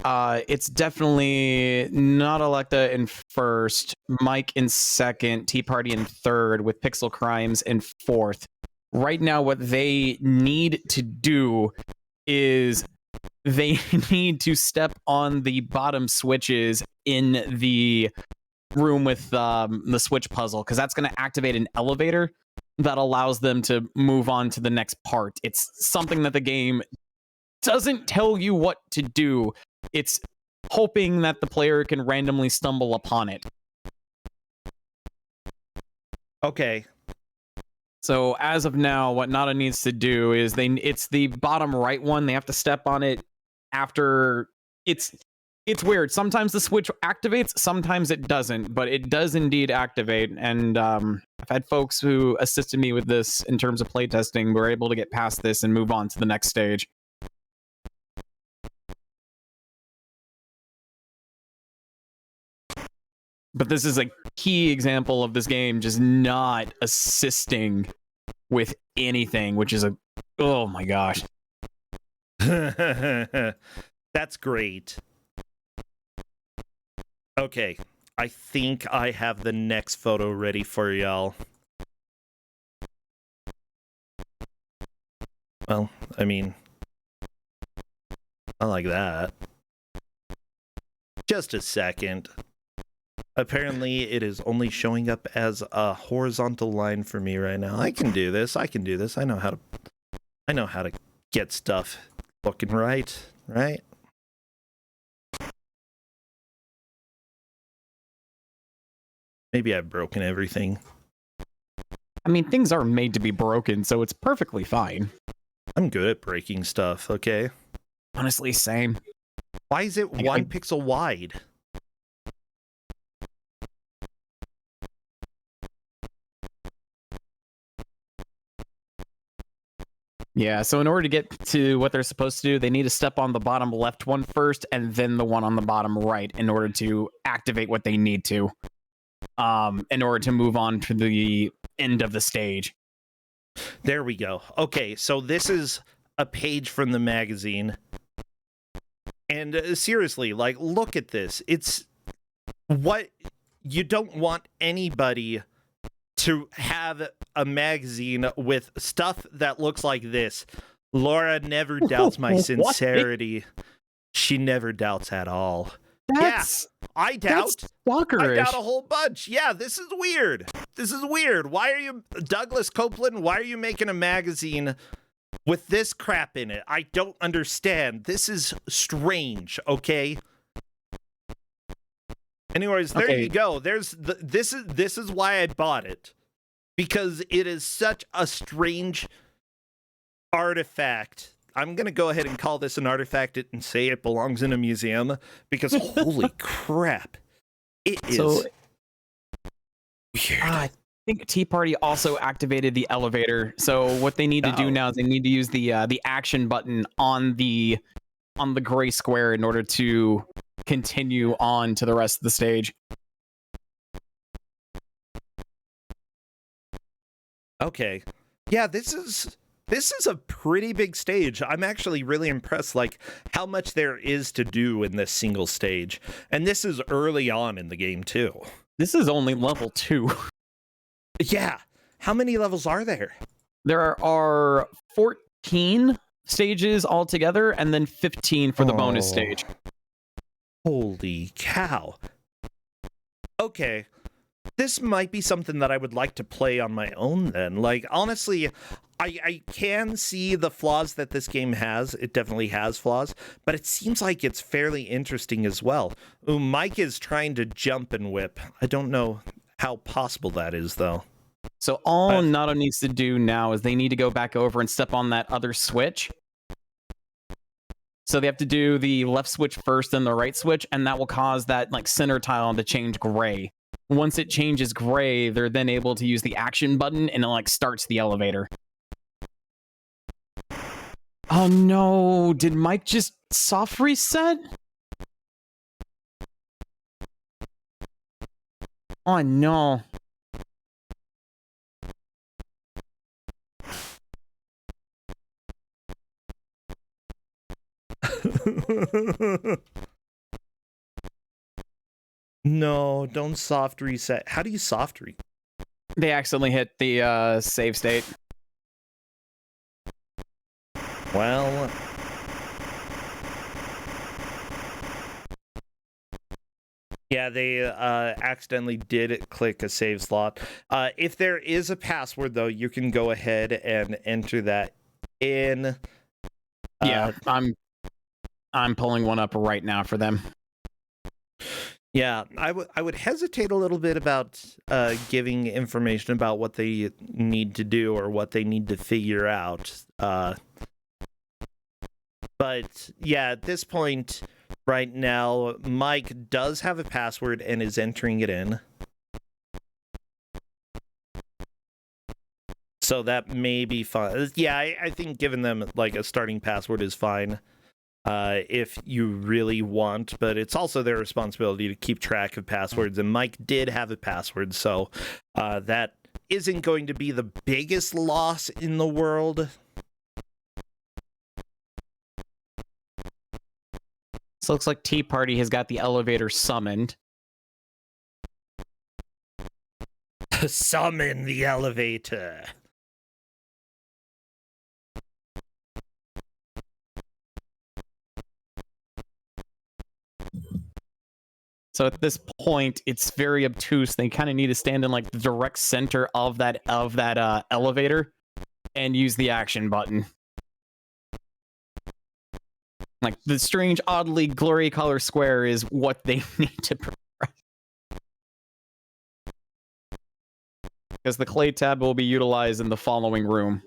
it's definitely not Electa in first, Mike in second, Tea Party in third, with Pixel Crimes in fourth. Right now, what they need to do is they need to step on the bottom switches in the room with the switch puzzle, because that's going to activate an elevator that allows them to move on to the next part. It's something that the game doesn't tell you what to do. It's hoping that the player can randomly stumble upon it. Okay. So as of now, what Nada needs to do is it's the bottom right one. They have to step on it after it's weird. Sometimes the switch activates, sometimes it doesn't, but it does indeed activate. And I've had folks who assisted me with this in terms of playtesting were able to get past this and move on to the next stage. But this is a key example of this game just not assisting with anything, which is oh my gosh. That's great. Okay, I think I have the next photo ready for y'all. Well, I mean, I like that. Just a second. Apparently, it is only showing up as a horizontal line for me right now. I can do this. I can do this. I know how to get stuff looking right? Maybe I've broken everything. I mean, things are made to be broken, so it's perfectly fine. I'm good at breaking stuff, okay? Honestly, same. Why is it 1 pixel wide? Yeah, so in order to get to what they're supposed to do, they need to step on the bottom left one first and then the one on the bottom right in order to activate what they need to, in order to move on to the end of the stage. There we go. Okay, so this is a page from the magazine. And seriously, like, look at this. It's what you don't want anybody to have a magazine with stuff that looks like this. Laura never doubts my sincerity. She never doubts at all. Yeah, I doubt. I doubt a whole bunch. Yeah, this is weird. This is weird. Why are you, Douglas Copeland, why are you making a magazine with this crap in it? I don't understand. This is strange, okay? Anyways, there you go. This is why I bought it. Because it is such a strange artifact. I'm going to go ahead and call this an artifact and say it belongs in a museum, because holy crap. It is weird. I think Tea Party also activated the elevator. So what they need to do now is they need to use the action button on the gray square in order to continue on to the rest of the stage. Okay. Yeah, this is a pretty big stage. I'm actually really impressed, like, how much there is to do in this single stage. And this is early on in the game, too. This is only level 2. Yeah. How many levels are there? There are 14 stages altogether, and then 15 for the bonus stage. Holy cow. Okay. This might be something that I would like to play on my own then. Like, honestly, I can see the flaws that this game has. It definitely has flaws, but it seems like it's fairly interesting as well. Ooh, Mike is trying to jump and whip. I don't know how possible that is, though. So all Nato needs to do now is they need to go back over and step on that other switch. So they have to do the left switch first, then the right switch, and that will cause that like center tile to change gray. Once it changes gray, they're then able to use the action button, and it like starts the elevator. Oh no, did Mike just soft reset? Oh no. No, don't soft reset. How do you soft reset? They accidentally hit the save state. Well, yeah, they accidentally did click a save slot. If there is a password, though, you can go ahead and enter that in. Yeah, I'm pulling one up right now for them. Yeah, I would hesitate a little bit about giving information about what they need to do or what they need to figure out. But yeah, at this point, right now, Mike does have a password and is entering it in. So that may be fine. Yeah, I think giving them like a starting password is fine. If you really want, but it's also their responsibility to keep track of passwords, and Mike did have a password, so that isn't going to be the biggest loss in the world. So it looks like Tea Party has got the elevator summoned. Summon the elevator. So at this point, it's very obtuse. They kind of need to stand in like the direct center of that elevator and use the action button. Like the strange, oddly glory color square is what they need to press. Because the clay tab will be utilized in the following room.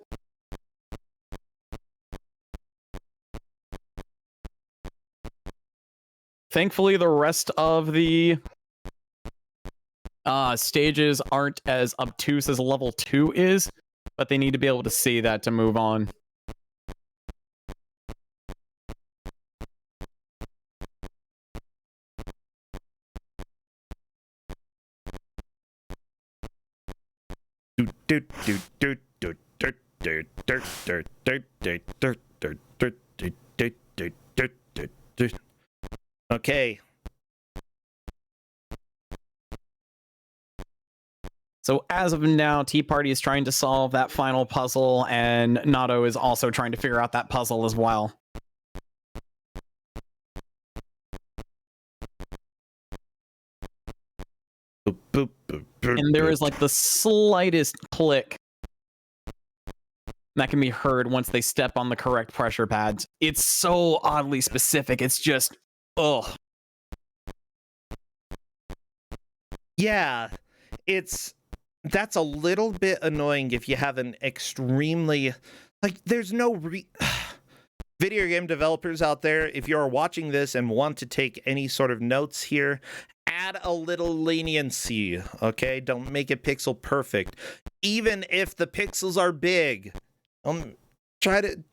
Thankfully, the rest of the stages aren't as obtuse as level 2 is, but they need to be able to see that to move on. Okay. So as of now, Tea Party is trying to solve that final puzzle, and Nato is also trying to figure out that puzzle as well. And there is like the slightest click that can be heard once they step on the correct pressure pads. It's so oddly specific. It's just, ugh. Yeah, that's a little bit annoying if you have an extremely, like, there's no video game developers out there, if you're watching this and want to take any sort of notes here, add a little leniency, okay? Don't make it pixel perfect. Even if the pixels are big, try to...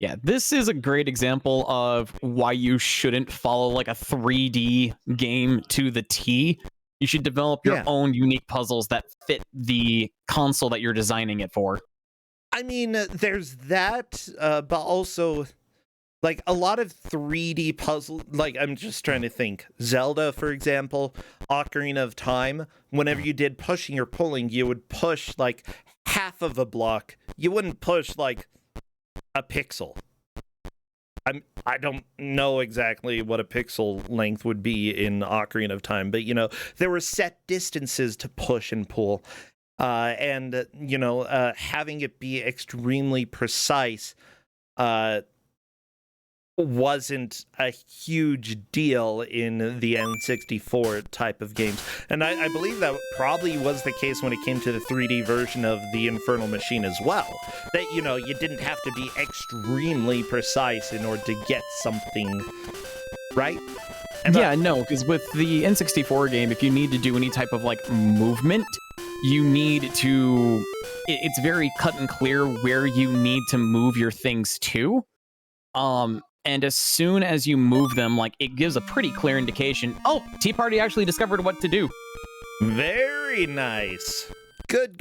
Yeah, this is a great example of why you shouldn't follow like a 3D game to the T. You should develop your own unique puzzles that fit the console that you're designing it for. I mean, there's that, but also Like a lot of 3D puzzle, like I'm just trying to think. Zelda, for example, Ocarina of Time, whenever you did pushing or pulling, you would push like half of a block. You wouldn't push like a pixel. I don't know exactly what a pixel length would be in Ocarina of Time, but there were set distances to push and pull, and having it be extremely precise wasn't a huge deal in the N64 type of games. And I believe that probably was the case when it came to the 3D version of the Infernal Machine as well. That, you didn't have to be extremely precise in order to get something right. Yeah, no, because with the N64 game, if you need to do any type of, like, movement, you need to... It's very cut and clear where you need to move your things to. And as soon as you move them, like, it gives a pretty clear indication. Oh, Tea Party actually discovered what to do. Very nice. Good.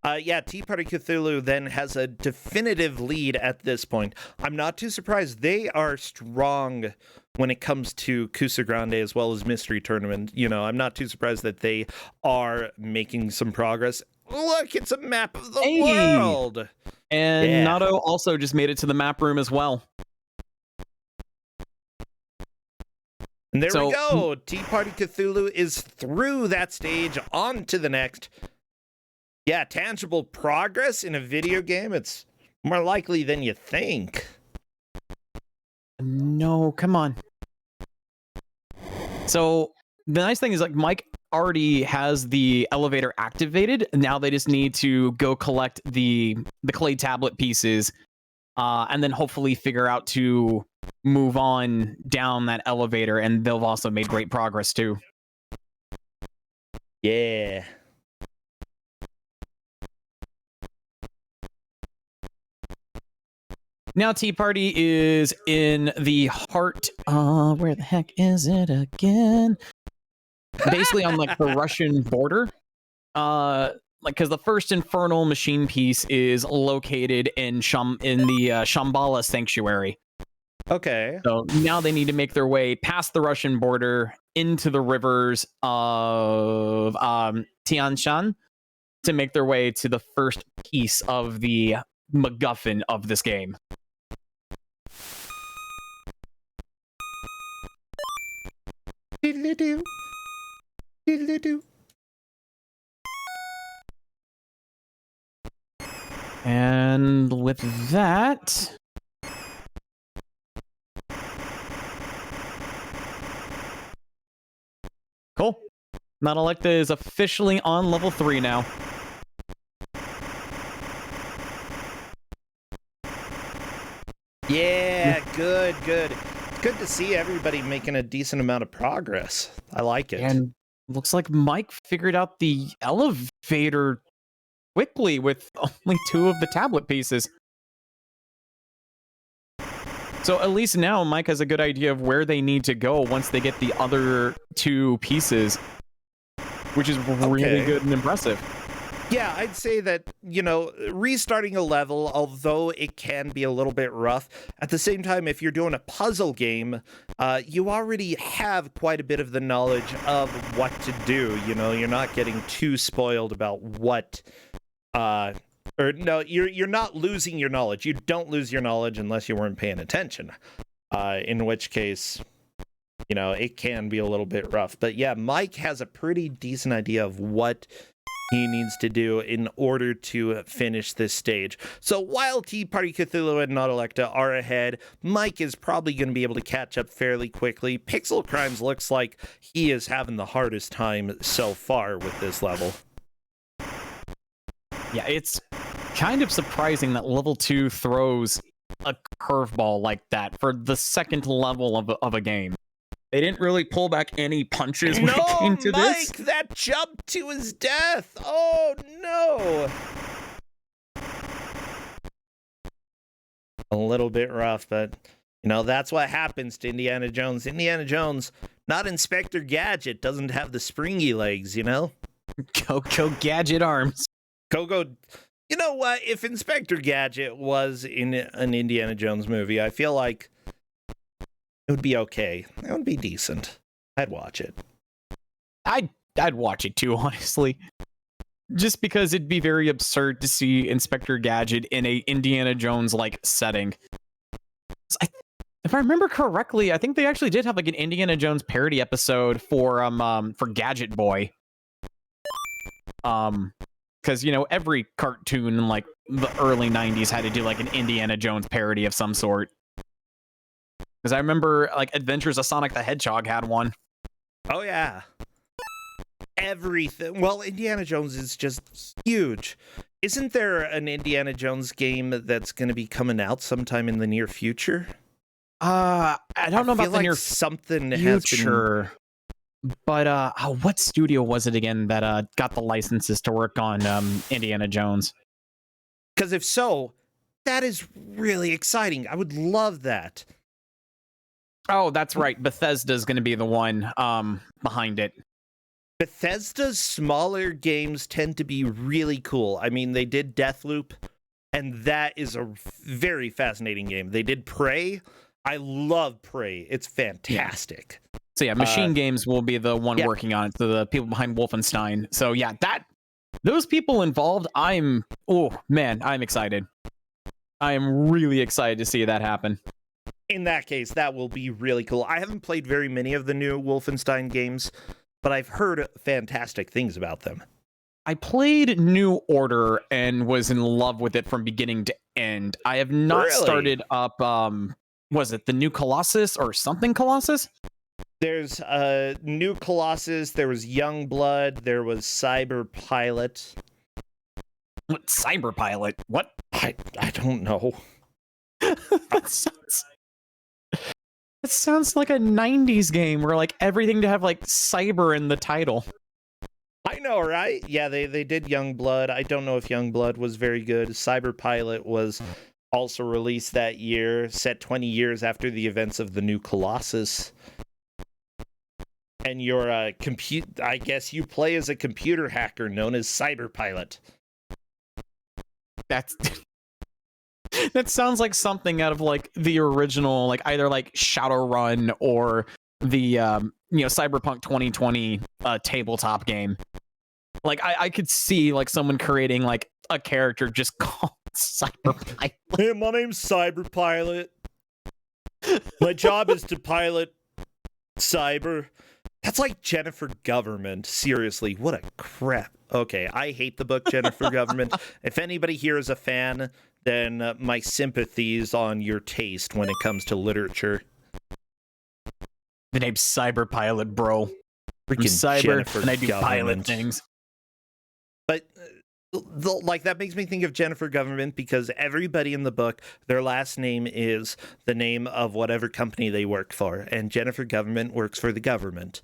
Yeah, Tea Party Cthulhu then has a definitive lead at this point. I'm not too surprised. They are strong when it comes to Kusog7ande as well as Mystery Tournament. I'm not too surprised that they are making some progress. Look, it's a map of the world. And Nato also just made it to the map room as well. And there we go. Tea Party Cthulhu is through that stage, on to the next. Yeah, tangible progress in a video game. It's more likely than you think. No, come on. So the nice thing is, like, Mike already has the elevator activated. Now they just need to go collect the clay tablet pieces, and then hopefully figure out to move on down that elevator, and they've also made great progress too. Yeah. Now Tea Party is in the heart. Where the heck is it again? Basically on, like, the Russian border. Because the first Infernal Machine piece is located in the Shambhala Sanctuary. Okay. So now they need to make their way past the Russian border into the rivers of Tian Shan to make their way to the first piece of the MacGuffin of this game. Diddly-doo. Diddly-doo. And with that... Cool. Not Electa is officially on level 3 now. Yeah, good. It's good to see everybody making a decent amount of progress. I like it. And looks like Mike figured out the elevator quickly with only 2 of the tablet pieces. So at least now Mike has a good idea of where they need to go once they get the other 2 pieces, which is really good and impressive. Yeah, I'd say that, restarting a level, although it can be a little bit rough, at the same time, if you're doing a puzzle game, you already have quite a bit of the knowledge of what to do. You're not getting too spoiled about what... you're not losing your knowledge. You don't lose your knowledge unless you weren't paying attention. In which case, it can be a little bit rough. But yeah, Mike has a pretty decent idea of what he needs to do in order to finish this stage. So while Tea Party Cthulhu and Not Electa are ahead, Mike is probably going to be able to catch up fairly quickly. Pixel Crimes looks like he is having the hardest time so far with this level. Yeah, it's kind of surprising that level 2 throws a curveball like that for the second level of a game. They didn't really pull back any punches when it came to this. Mike, that jump to his death! Oh, no! A little bit rough, but, that's what happens to Indiana Jones. Indiana Jones, not Inspector Gadget, doesn't have the springy legs, Go Gadget arms. Go You know what? If Inspector Gadget was in an Indiana Jones movie, I feel like it would be okay. It would be decent. I'd watch it. I'd watch it too, honestly. Just because it'd be very absurd to see Inspector Gadget in a Indiana Jones like setting. If I remember correctly, I think they actually did have like an Indiana Jones parody episode for Gadget Boy. Because every cartoon in like the early 90s had to do like an Indiana Jones parody of some sort. Because I remember like Adventures of Sonic the Hedgehog had one. Oh yeah. Everything. Well, Indiana Jones is just huge. Isn't there an Indiana Jones game that's going to be coming out sometime in the near future? I don't know about the near something future. Has been... But what studio was it again that got the licenses to work on Indiana Jones? Because if so, that is really exciting. I would love that. Oh, that's right. Bethesda's going to be the one behind it. Bethesda's smaller games tend to be really cool. I mean, they did Deathloop, and that is a very fascinating game. They did Prey. I love Prey. It's fantastic. Yeah. So yeah, Machine Games will be the one working on it. So the people behind Wolfenstein. So yeah, those people involved, I'm excited. I am really excited to see that happen. In that case, that will be really cool. I haven't played very many of the new Wolfenstein games, but I've heard fantastic things about them. I played New Order and was in love with it from beginning to end. I have not started up, was it the New Colossus or something Colossus? There's New Colossus, there was Youngblood, there was Cyber Pilot. What, Cyber Pilot? What? I don't know. That sounds like a 90s game where like everything to have like cyber in the title. I know, right? Yeah, they did Youngblood. I don't know if Youngblood was very good. Cyber Pilot was also released that year, set 20 years after the events of the New Colossus. And you're a I guess you play as a computer hacker known as Cyber Pilot. That sounds like something out of like the original, like either like Shadowrun or the Cyberpunk 2020 tabletop game. Like I could see like someone creating like a character just called Cyber Pilot. Hey, my name's Cyber Pilot. My job is to pilot cyber. That's like Jennifer Government. Seriously, what a crap. Okay, I hate the book Jennifer Government. If anybody here is a fan, then my sympathies on your taste when it comes to literature. The name's Cyber Pilot, bro. Freaking cyber, Jennifer and I do Government. pilot things. But like that makes me think of Jennifer Government because everybody in the book, their last name is the name of whatever company they work for, and Jennifer Government works for the government.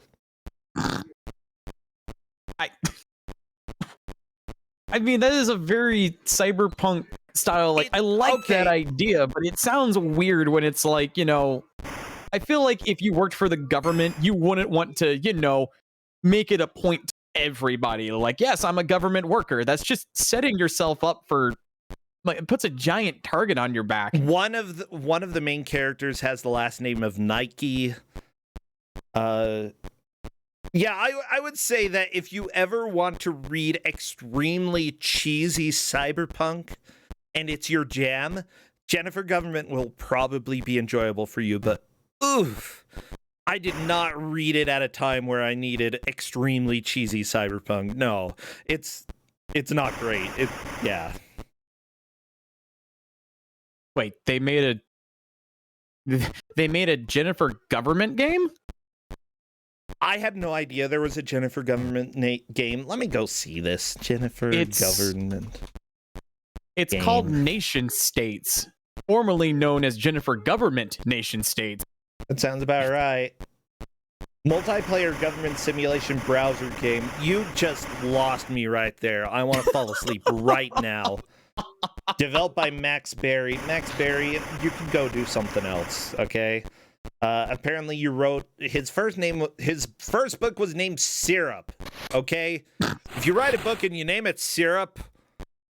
I mean, that is a very cyberpunk style. Like, I like that idea, but it sounds weird when it's like, I feel like if you worked for the government, you wouldn't want to, make it a point to everybody. Like, yes, I'm a government worker. That's just setting yourself up for, like, it puts a giant target on your back. One of the main characters has the last name of Nike. Yeah, I would say that if you ever want to read extremely cheesy cyberpunk and it's your jam, Jennifer Government will probably be enjoyable for you, but oof, I did not read it at a time where I needed extremely cheesy cyberpunk. No, it's not great. Yeah. Wait, they made a Jennifer Government game? I had no idea there was a Jennifer Government game. Let me go see this. Government. It's game. Called Nation States, formerly known as Jennifer Government Nation States. That sounds about right. Multiplayer government simulation browser game. You just lost me right there. I want to fall asleep right now. Developed by Max Berry. Max Berry, you can go do something else, okay? Apparently you wrote his first book was named Syrup, okay? If you write a book and you name it Syrup,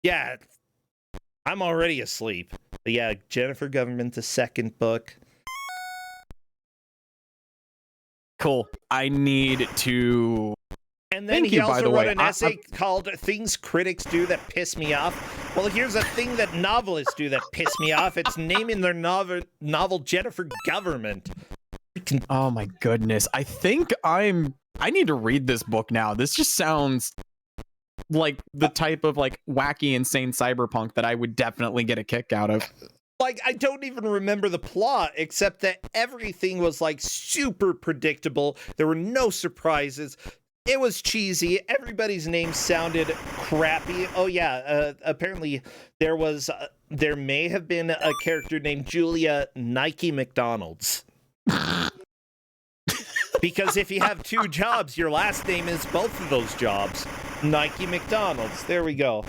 yeah, I'm already asleep. But yeah, Jennifer Government, the second book. Cool. I need to. And then Thank he you, by also the wrote way. an essay called Things Critics Do That Piss Me Off. Well, here's a thing that novelists do that piss me off. It's naming their novel Jennifer Government. Oh my goodness. I think I need to read this book now. This just sounds like the type of like wacky, insane cyberpunk that I would definitely get a kick out of. Like, I don't even remember the plot, except that everything was like super predictable. There were no surprises. It was cheesy. Everybody's name sounded crappy. Oh yeah, apparently there may have been a character named Julia Nike McDonald's. Because if you have two jobs, your last name is both of those jobs. Nike McDonald's. There we go.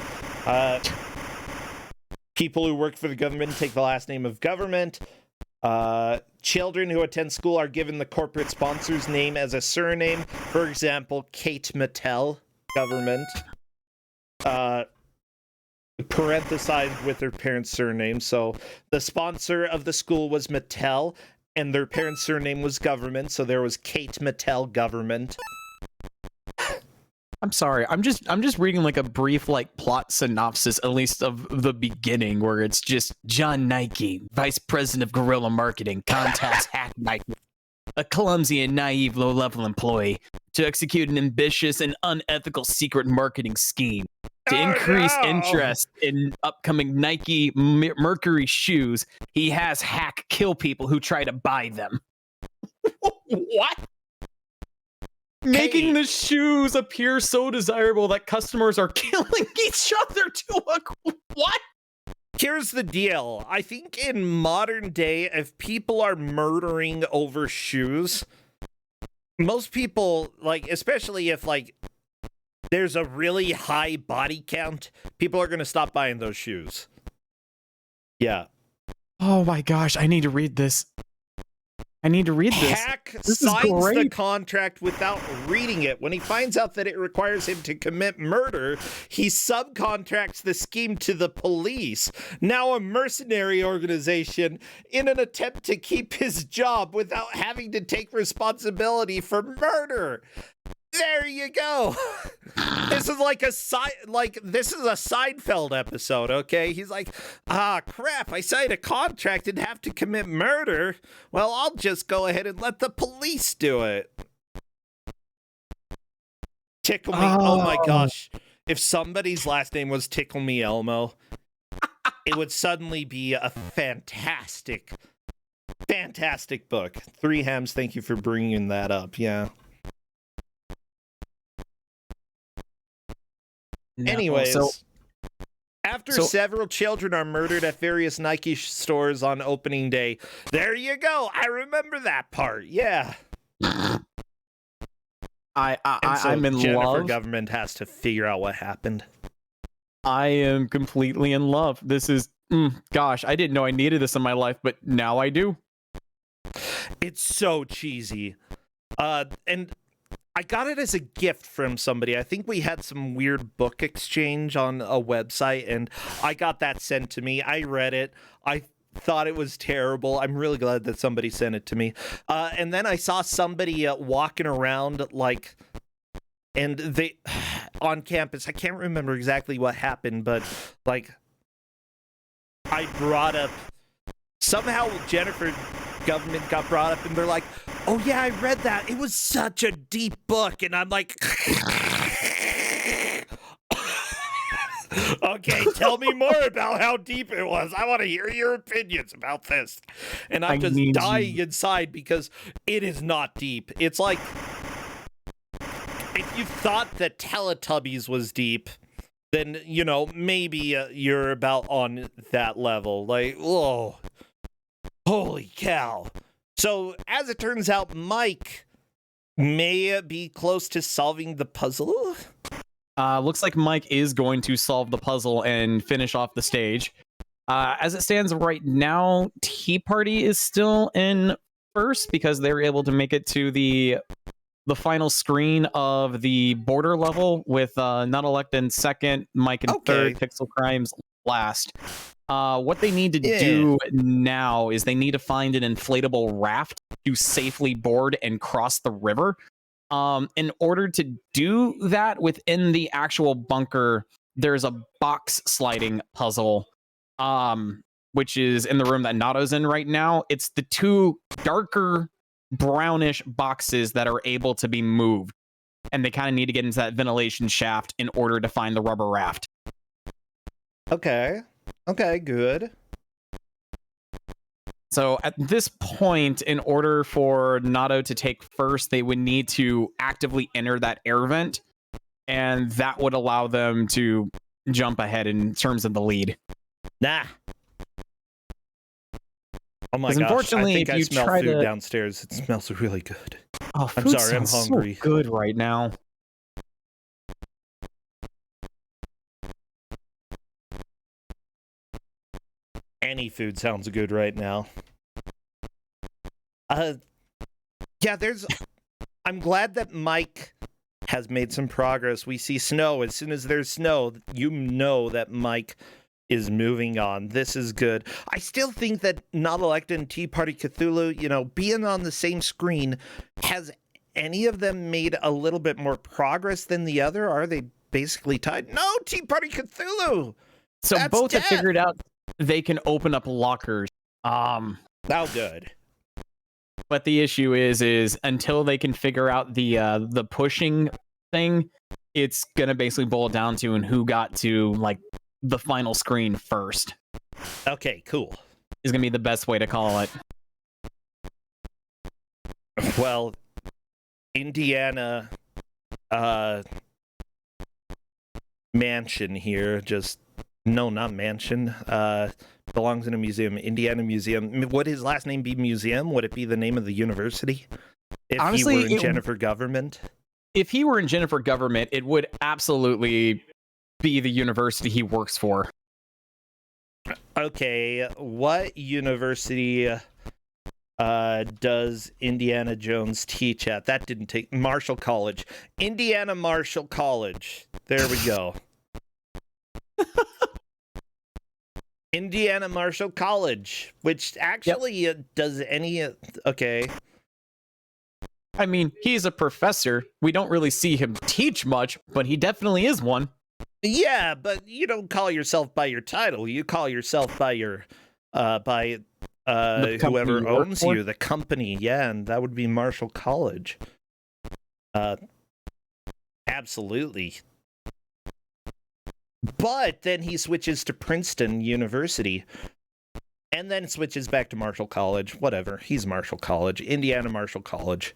People who work for the government take the last name of government. Children who attend school are given the corporate sponsor's name as a surname. For example, Kate Mattel, government. Parenthesized with their parents' surname. So the sponsor of the school was Mattel, and their parents' surname was government. So there was Kate Mattel government. I'm sorry. I'm just reading like a brief like plot synopsis, at least of the beginning, where it's just John Nike, vice president of guerrilla marketing, contacts Hack Nike, a clumsy and naive low-level employee, to execute an ambitious and unethical secret marketing scheme. To increase interest in upcoming Nike Mercury shoes, he has Hack kill people who try to buy them. What? Making the shoes appear so desirable that customers are killing each other to what? Here's the deal. I think in modern day, if people are murdering over shoes, most people, like, especially if, like, there's a really high body count, people are going to stop buying those shoes. Yeah. Oh my gosh, I need to read this. I need to read this. Hack This signs the contract without reading it. When he finds out that it requires him to commit murder, he subcontracts the scheme to the police, now a mercenary organization, in an attempt to keep his job without having to take responsibility for murder. There you go. This is like this is a Seinfeld episode, okay? He's like, crap, I signed a contract and have to commit murder. Well, I'll just go ahead and let the police do it. Tickle Me. Oh my gosh. If somebody's last name was Tickle Me Elmo, it would suddenly be a fantastic book. 3 Hams, thank you for bringing that up. Yeah. No, anyways, after several children are murdered at various Nike stores on opening day, there you go. I remember that part. Yeah. I'm in Jennifer love. Government has to figure out what happened. I am completely in love. This is, gosh, I didn't know I needed this in my life, but now I do. It's so cheesy. And I got it as a gift from somebody. I think we had some weird book exchange on a website, and I got that sent to me. I read it. I thought it was terrible. I'm really glad that somebody sent it to me. And then I saw somebody walking around, like, and they, on campus, I can't remember exactly what happened, but, like, I brought up, somehow Jennifer Government got brought up, and they're like, oh yeah, I read that. It was such a deep book. And I'm like, okay, tell me more about how deep it was. I want to hear your opinions about this. And I'm just dying inside because it is not deep. It's like, if you thought that Teletubbies was deep, then, you know, maybe you're about on that level. Like, whoa, holy cow. So, as it turns out, Mike may be close to solving the puzzle. Looks like Mike is going to solve the puzzle and finish off the stage. As it stands right now, Tea Party is still in first because they were able to make it to the final screen of the border level with Not Elect in second, Mike in third, Pixel Crimes last. What they need to do now is they need to find an inflatable raft to safely board and cross the river. In order to do that within the actual bunker, there's a box sliding puzzle, which is in the room that Nato's in right now. It's the two darker brownish boxes that are able to be moved, and they kind of need to get into that ventilation shaft in order to find the rubber raft. Okay, good. So at this point, in order for Nato to take first, they would need to actively enter that air vent, and that would allow them to jump ahead in terms of the lead. Nah. Oh my gosh, unfortunately, I think if I you smell try food to... downstairs. It smells really good. Oh, I'm sorry, I'm hungry. So good right now. Any food sounds good right now. Yeah, I'm glad that Mike has made some progress. We see snow. As soon as there's snow, you know that Mike is moving on. This is good. I still think that Not Elected and Tea Party Cthulhu, being on the same screen, has any of them made a little bit more progress than the other? Are they basically tied? No, Tea Party Cthulhu! So That's both death. have figured out they can open up lockers. Oh, good. But the issue is until they can figure out the pushing thing, it's gonna basically boil down to who got to like the final screen first. Okay, cool. Is gonna be the best way to call it. Well, Indiana mansion here, not mansion, belongs in a museum. Indiana Museum. Would his last name be Museum? Would it be the name of the university? If Honestly, he were in Jennifer Government? If he were in Jennifer Government, it would absolutely be the university he works for. Okay, what university does Indiana Jones teach at? That didn't take... Marshall College. Indiana Marshall College. There we go. Indiana Marshall College, which actually does any... Okay. I mean, he's a professor. We don't really see him teach much, but he definitely is one. Yeah, but you don't call yourself by your title. You call yourself by your... whoever owns you, the company. Yeah, and that would be Marshall College. Absolutely. But then he switches to Princeton University and then switches back to Marshall College. Whatever. He's Marshall College. Indiana Marshall College.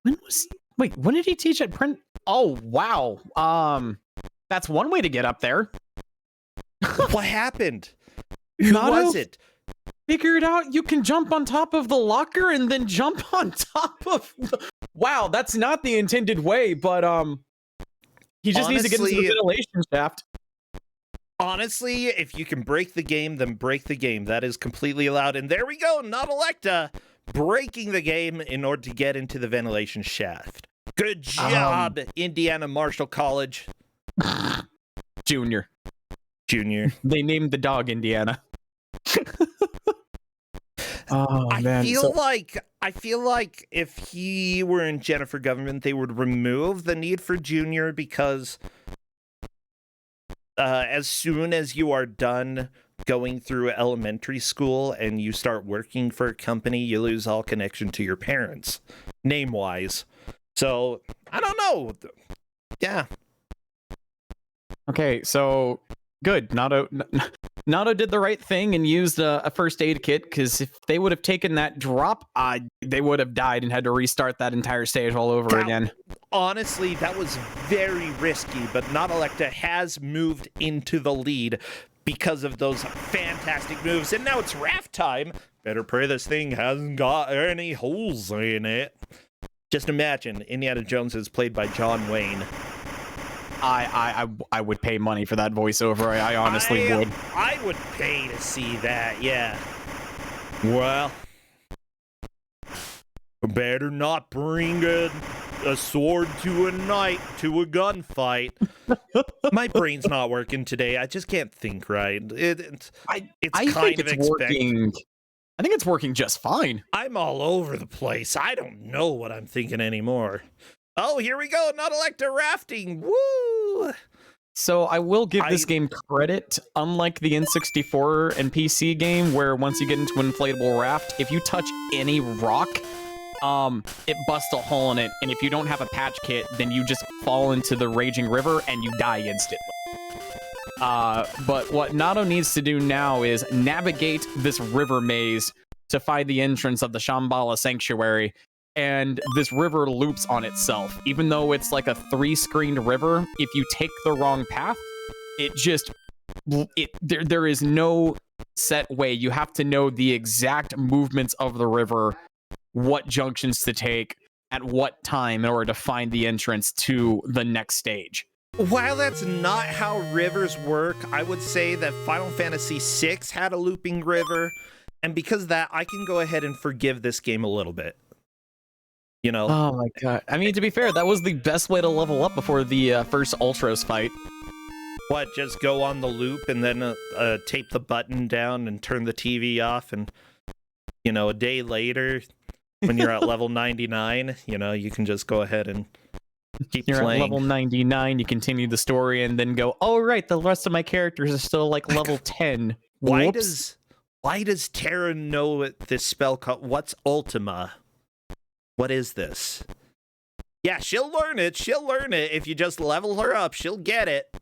When did he teach at Princeton? Oh, wow. That's one way to get up there. What happened? Who was it? Figured out you can jump on top of the locker and then jump on top of Wow, that's not the intended way, but he just needs to get into the ventilation shaft. Honestly, if you can break the game, then break the game. That is completely allowed. And there we go, Not Electa breaking the game in order to get into the ventilation shaft. Good job, Indiana Marshall College. Junior. They named the dog Indiana. I feel like if he were in Jennifer Government, they would remove the need for Junior because as soon as you are done going through elementary school and you start working for a company, you lose all connection to your parents, name-wise. So, I don't know. Yeah. Okay, so good. Nato did the right thing and used a first aid kit, because if they would have taken that drop, they would have died and had to restart that entire stage all over again. Honestly, that was very risky, but Not Electa has moved into the lead because of those fantastic moves, and now it's raft time. Better pray this thing hasn't got any holes in it. Just imagine, Indiana Jones is played by John Wayne. I would pay money for that voiceover. I honestly would. I would pay to see that, yeah. Well, better not bring a sword to a knight to a gunfight. My brain's not working today. I just can't think right. It's kind of expected. I think it's working just fine. I'm all over the place. I don't know what I'm thinking anymore. Oh, here we go. Not electa rafting. Woo! So I will give this game credit. Unlike the N64 and PC game, where once you get into an inflatable raft, if you touch any rock, it busts a hole in it. And if you don't have a patch kit, then you just fall into the raging river and you die instantly. But what Nato needs to do now is navigate this river maze to find the entrance of the Shambhala Sanctuary. And this river loops on itself. Even though it's like a 3-screened river, if you take the wrong path, there is no set way. You have to know the exact movements of the river, what junctions to take, at what time in order to find the entrance to the next stage. While that's not how rivers work, I would say that Final Fantasy VI had a looping river, and because of that, I can go ahead and forgive this game a little bit. You know? Oh my god. I mean, to be fair, that was the best way to level up before the first Ultros fight. What, just go on the loop and then tape the button down and turn the TV off, and, you know, a day later, when you're at level 99, you know, you can just go ahead and keep you're playing. At level 99, you continue the story, and then go, oh right, the rest of my characters are still like level 10. Why does Terra know this spell called, what's Ultima? What is this? Yeah, she'll learn it. She'll learn it. If you just level her up, she'll get it.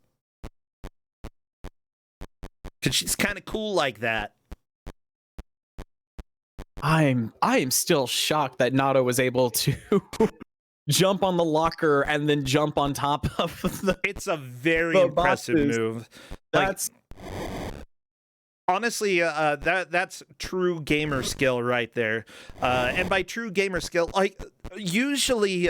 Because she's kind of cool like that. I am still shocked that Nato was able to jump on the locker and then jump on top of the. It's a very impressive move. That's. Honestly, that's true gamer skill right there. And by true gamer skill, like, usually,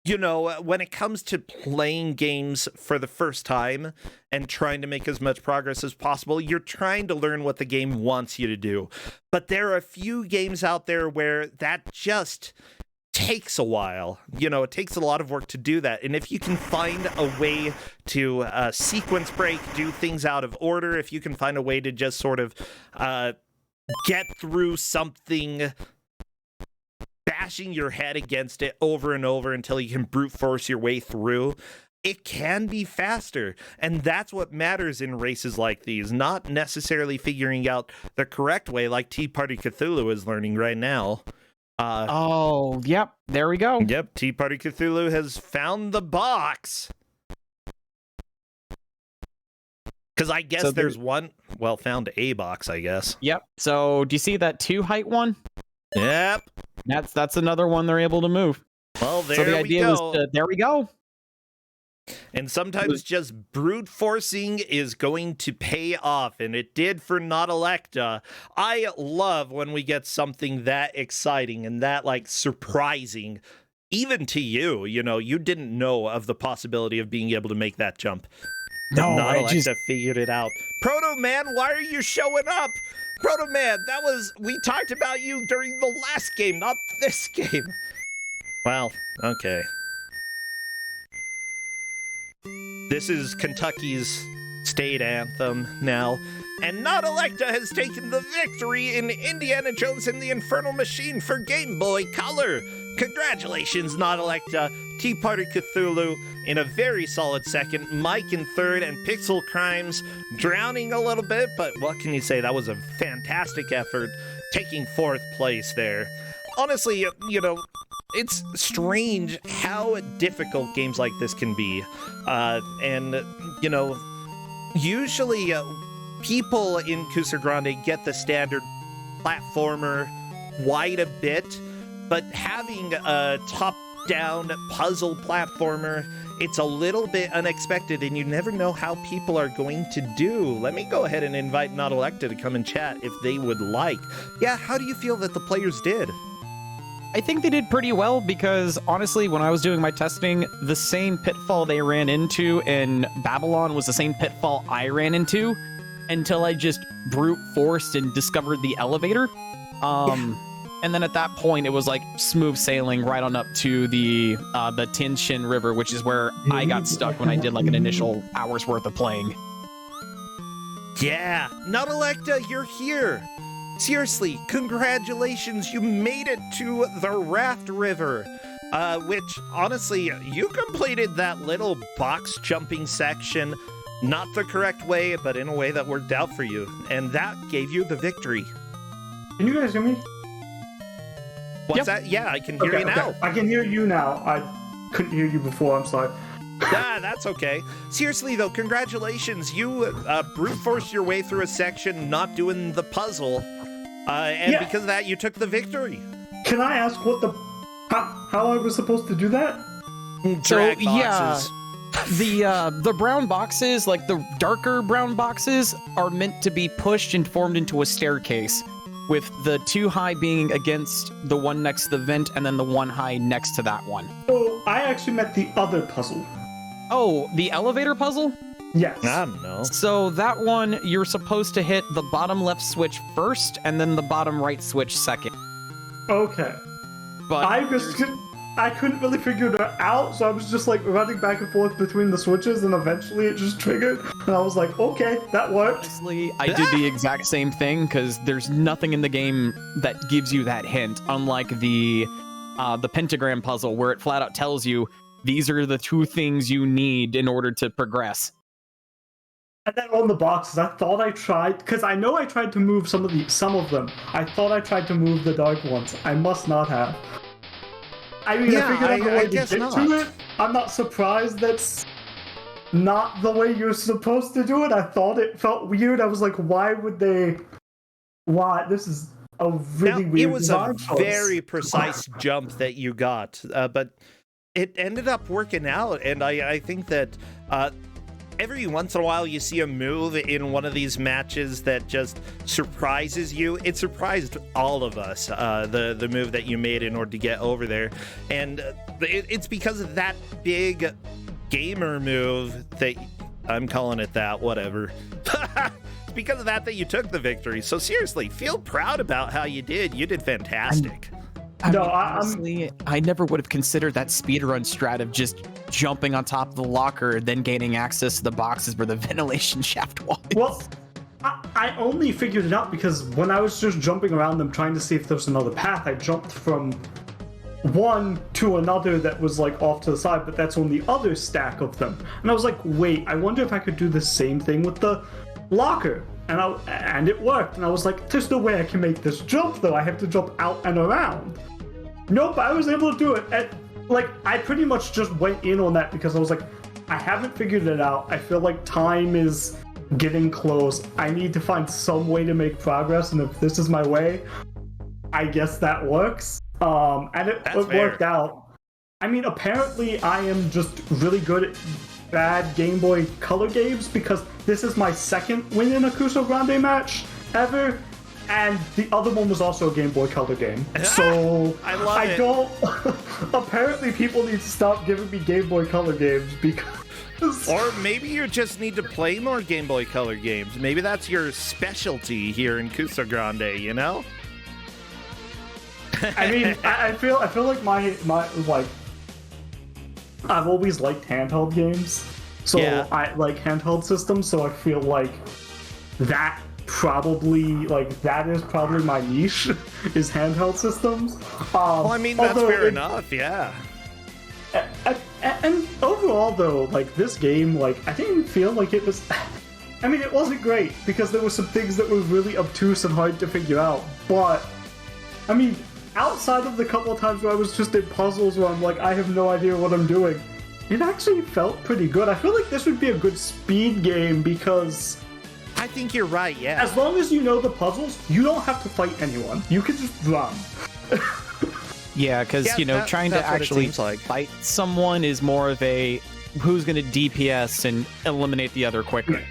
you know, when it comes to playing games for the first time and trying to make as much progress as possible, you're trying to learn what the game wants you to do. But there are a few games out there where that just takes a while. You know, it takes a lot of work to do that. And if you can find a way to sequence break, do things out of order, if you can find a way to just sort of get through something, bashing your head against it over and over until you can brute force your way through, it can be faster. And that's what matters in races like these, not necessarily figuring out the correct way like Tea Party Cthulhu is learning right now. Oh, yep, there we go. Yep, Tea Party Cthulhu has found the box. Because I guess there's one, well, found a box, I guess. Yep, so do you see that 2 height one? Yep. That's another one they're able to move. Well, there so the idea we go. Was there we go. And sometimes just brute forcing is going to pay off, and it did for Not Electa. I love when we get something that exciting and that, like, surprising, even to you. You know, you didn't know of the possibility of being able to make that jump. No, Not I Electa just figured it out. Proto Man, why are you showing up? Proto Man, we talked about you during the last game, not this game. Well, okay. This is Kentucky's state anthem now, and Not Electa has taken the victory in Indiana Jones and the Infernal Machine for Game Boy Color. Congratulations, Not Electa. Tea Party Cthulhu in a very solid second, Mike in third, and Pixel Crimes drowning a little bit, but what can you say? That was a fantastic effort, taking 4th place there. Honestly, you know, it's strange how difficult games like this can be. And, you know, usually people in Kusog7ande get the standard platformer wide a bit, but having a top-down puzzle platformer, it's a little bit unexpected, and you never know how people are going to do. Let me go ahead and invite Not Electa to come and chat if they would like. Yeah, how do you feel that the players did? I think they did pretty well because, honestly, when I was doing my testing, the same pitfall they ran into in Babylon was the same pitfall I ran into until I just brute forced and discovered the elevator. And then at that point, it was like smooth sailing right on up to the Tinshin River, which is where I got stuck when I did like an initial hour's worth of playing. Yeah, Nautilekta, you're here. Seriously, congratulations, you made it to the Raft River. Which, honestly, you completed that little box jumping section not the correct way, but in a way that worked out for you. And that gave you the victory. Can you guys hear me? What's that? Yeah, I can hear you now. Okay. I can hear you now. I couldn't hear you before. I'm sorry. That's okay. Seriously, though, congratulations. You brute forced your way through a section not doing the puzzle. And because of that, you took the victory. Can I ask how I was supposed to do that? Drag boxes. The brown boxes, like the darker brown boxes, are meant to be pushed and formed into a staircase, with the 2 high being against the one next to the vent and then the 1 high next to that one. Oh, I actually meant the other puzzle. Oh, the elevator puzzle? Yes. I don't know. So that one, you're supposed to hit the bottom left switch first and then the bottom right switch second. Okay. But I couldn't really figure it out, so I was just like running back and forth between the switches, and eventually it just triggered, and I was like, okay, that worked. Honestly, I did the exact same thing, because there's nothing in the game that gives you that hint, unlike the pentagram puzzle, where it flat out tells you these are the 2 things you need in order to progress. And then on the boxes, I thought I tried, because I know I tried to move some of them. I thought I tried to move the dark ones. I must not have. I mean, I figured out the way to get to it. I'm not surprised that's not the way you're supposed to do it. I thought it felt weird. I was like, why would they? Why? This is a really weird. It was a very precise jump that you got, but it ended up working out, and I think that every once in a while you see a move in one of these matches that just surprises you. It surprised all of us, the move that you made in order to get over there. And it's because of that big gamer move that, I'm calling it that, whatever. It's because of that you took the victory. So seriously, feel proud about how you did. You did fantastic. Honestly, I never would have considered that speedrun strat of just jumping on top of the locker, then gaining access to the boxes where the ventilation shaft was. Well, I only figured it out because when I was just jumping around them trying to see if there was another path, I jumped from one to another that was like off to the side, but that's on the other stack of them. And I was like, wait, I wonder if I could do the same thing with the locker. And it worked. And I was like, there's no way I can make this jump though. I have to jump out and around. Nope, I was able to do it. And like, I pretty much just went in on that because I was like, I haven't figured it out. I feel like time is getting close. I need to find some way to make progress, and if this is my way, I guess that works. And it worked out. I mean, apparently I am just really good at bad Game Boy Color games because this is my 2nd win in a Kusog7ande match ever. And the other one was also a Game Boy Color game. So I don't. Apparently, people need to stop giving me Game Boy Color games because. Or maybe you just need to play more Game Boy Color games. Maybe that's your specialty here in Kusog7ande, you know? I mean, I feel like my like. I've always liked handheld games, so yeah. I like handheld systems. So I feel like that. That is probably my niche is handheld systems. Well, I mean, that's fair enough, yeah. And overall though, like this game, like I didn't feel like it was. I mean, it wasn't great because there were some things that were really obtuse and hard to figure out. But I mean, outside of the couple of times where I was just in puzzles where I'm like, I have no idea what I'm doing, it actually felt pretty good. I feel like this would be a good speed game because. I think you're right, yeah. As long as you know the puzzles, you don't have to fight anyone. You can just run. Yeah, because, trying to actually fight someone is more of a who's going to DPS and eliminate the other quicker.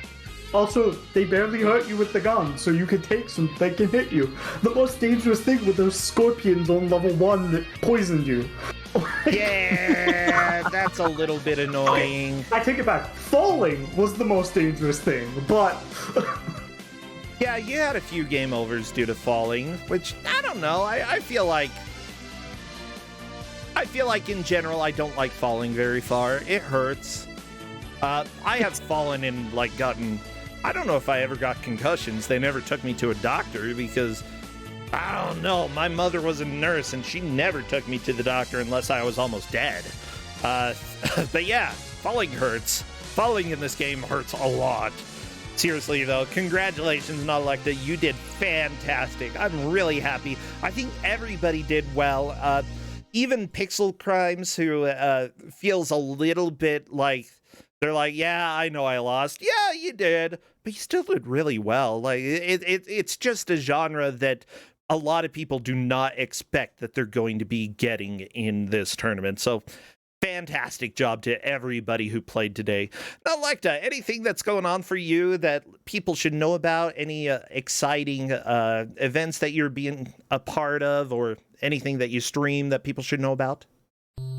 Also, they barely hurt you with the gun, so you can take some, they can hit you. The most dangerous thing were those scorpions on level 1 that poisoned you. Yeah, that's a little bit annoying. I take it back. Falling was the most dangerous thing, but... Yeah, you had a few game overs due to falling, which I don't know. I feel like in general I don't like falling very far. It hurts. I have fallen and like gotten. I don't know if I ever got concussions. They never took me to a doctor because I don't know. My mother was a nurse and she never took me to the doctor unless I was almost dead. But yeah, falling hurts. Falling in this game hurts a lot. Seriously, though, congratulations, Nalecta. You did fantastic. I'm really happy. I think everybody did well. Even Pixel Crimes, who feels a little bit like, they're like, yeah, I know I lost. Yeah, you did. But you still did really well. Like, it's just a genre that a lot of people do not expect that they're going to be getting in this tournament. So, fantastic job to everybody who played today. Now, Lecta, anything that's going on for you that people should know about? Any exciting events that you're being a part of, or anything that you stream that people should know about?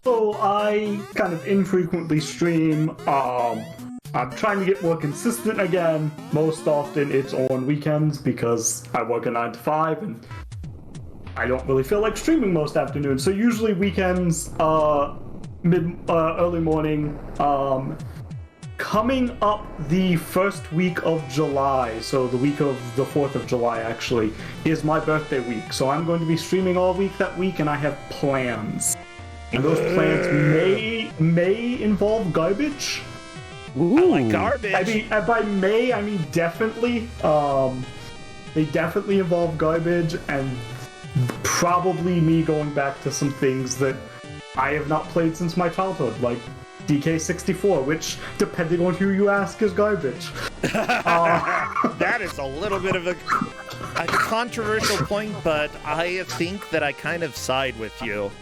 So I kind of infrequently stream. I'm trying to get more consistent again. Most often it's on weekends because I work a 9 to 5 and I don't really feel like streaming most afternoons. So usually weekends, early morning. Coming up the first week of July, so the week of the 4th of July actually, is my birthday week. So I'm going to be streaming all week that week, and I have plans. And those plans may involve garbage. Ooh. I like garbage. I mean, by may, I mean definitely. They definitely involve garbage, and probably me going back to some things that I have not played since my childhood, like DK64, which, depending on who you ask, is garbage. That is a little bit of a controversial point, but I think that I kind of side with you.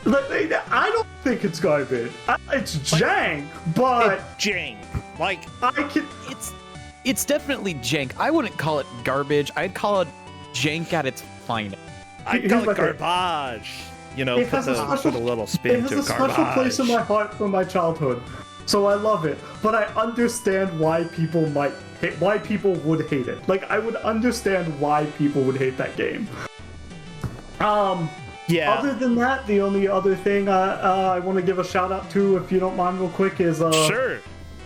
I don't think it's garbage. It's jank, but it's jank. Like I can. It's definitely jank. I wouldn't call it garbage. I'd call it jank at its finest. I'd call it garbage. You know, put a little spin to it has a special place in my heart from my childhood, so I love it. But I understand why people would hate it. Like, I would understand why people would hate that game. Yeah. Other than that, the only other thing I want to give a shout out to, if you don't mind, real quick, is sure.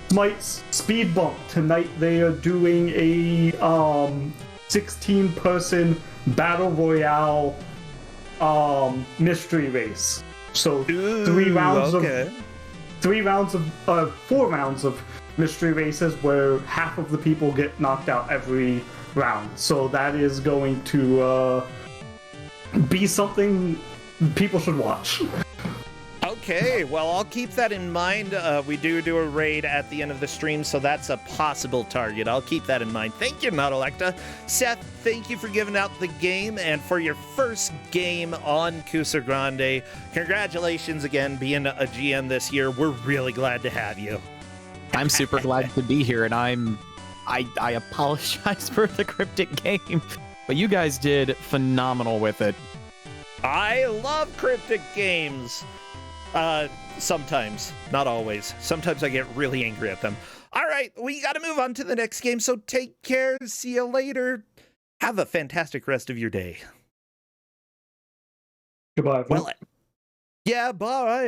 Smite's Speed Bump. Tonight they are doing a 16-person battle royale mystery race. So 4 rounds of mystery races where half of the people get knocked out every round. So that is going to be something people should watch. Okay, well, I'll keep that in mind. We do a raid at the end of the stream, so that's a possible target. I'll keep that in mind. Thank you, Nautalecta. Seth, thank you for giving out the game and for your first game on Kusog7ande. Congratulations again being a GM this year. We're really glad to have you. I'm super glad to be here, and I apologize for the cryptic game, but you guys did phenomenal with it. I love cryptic games. Sometimes, not always. Sometimes I get really angry at them. All right, we got to move on to the next game, so take care. See you later. Have a fantastic rest of your day. Goodbye. Well, yeah, bye.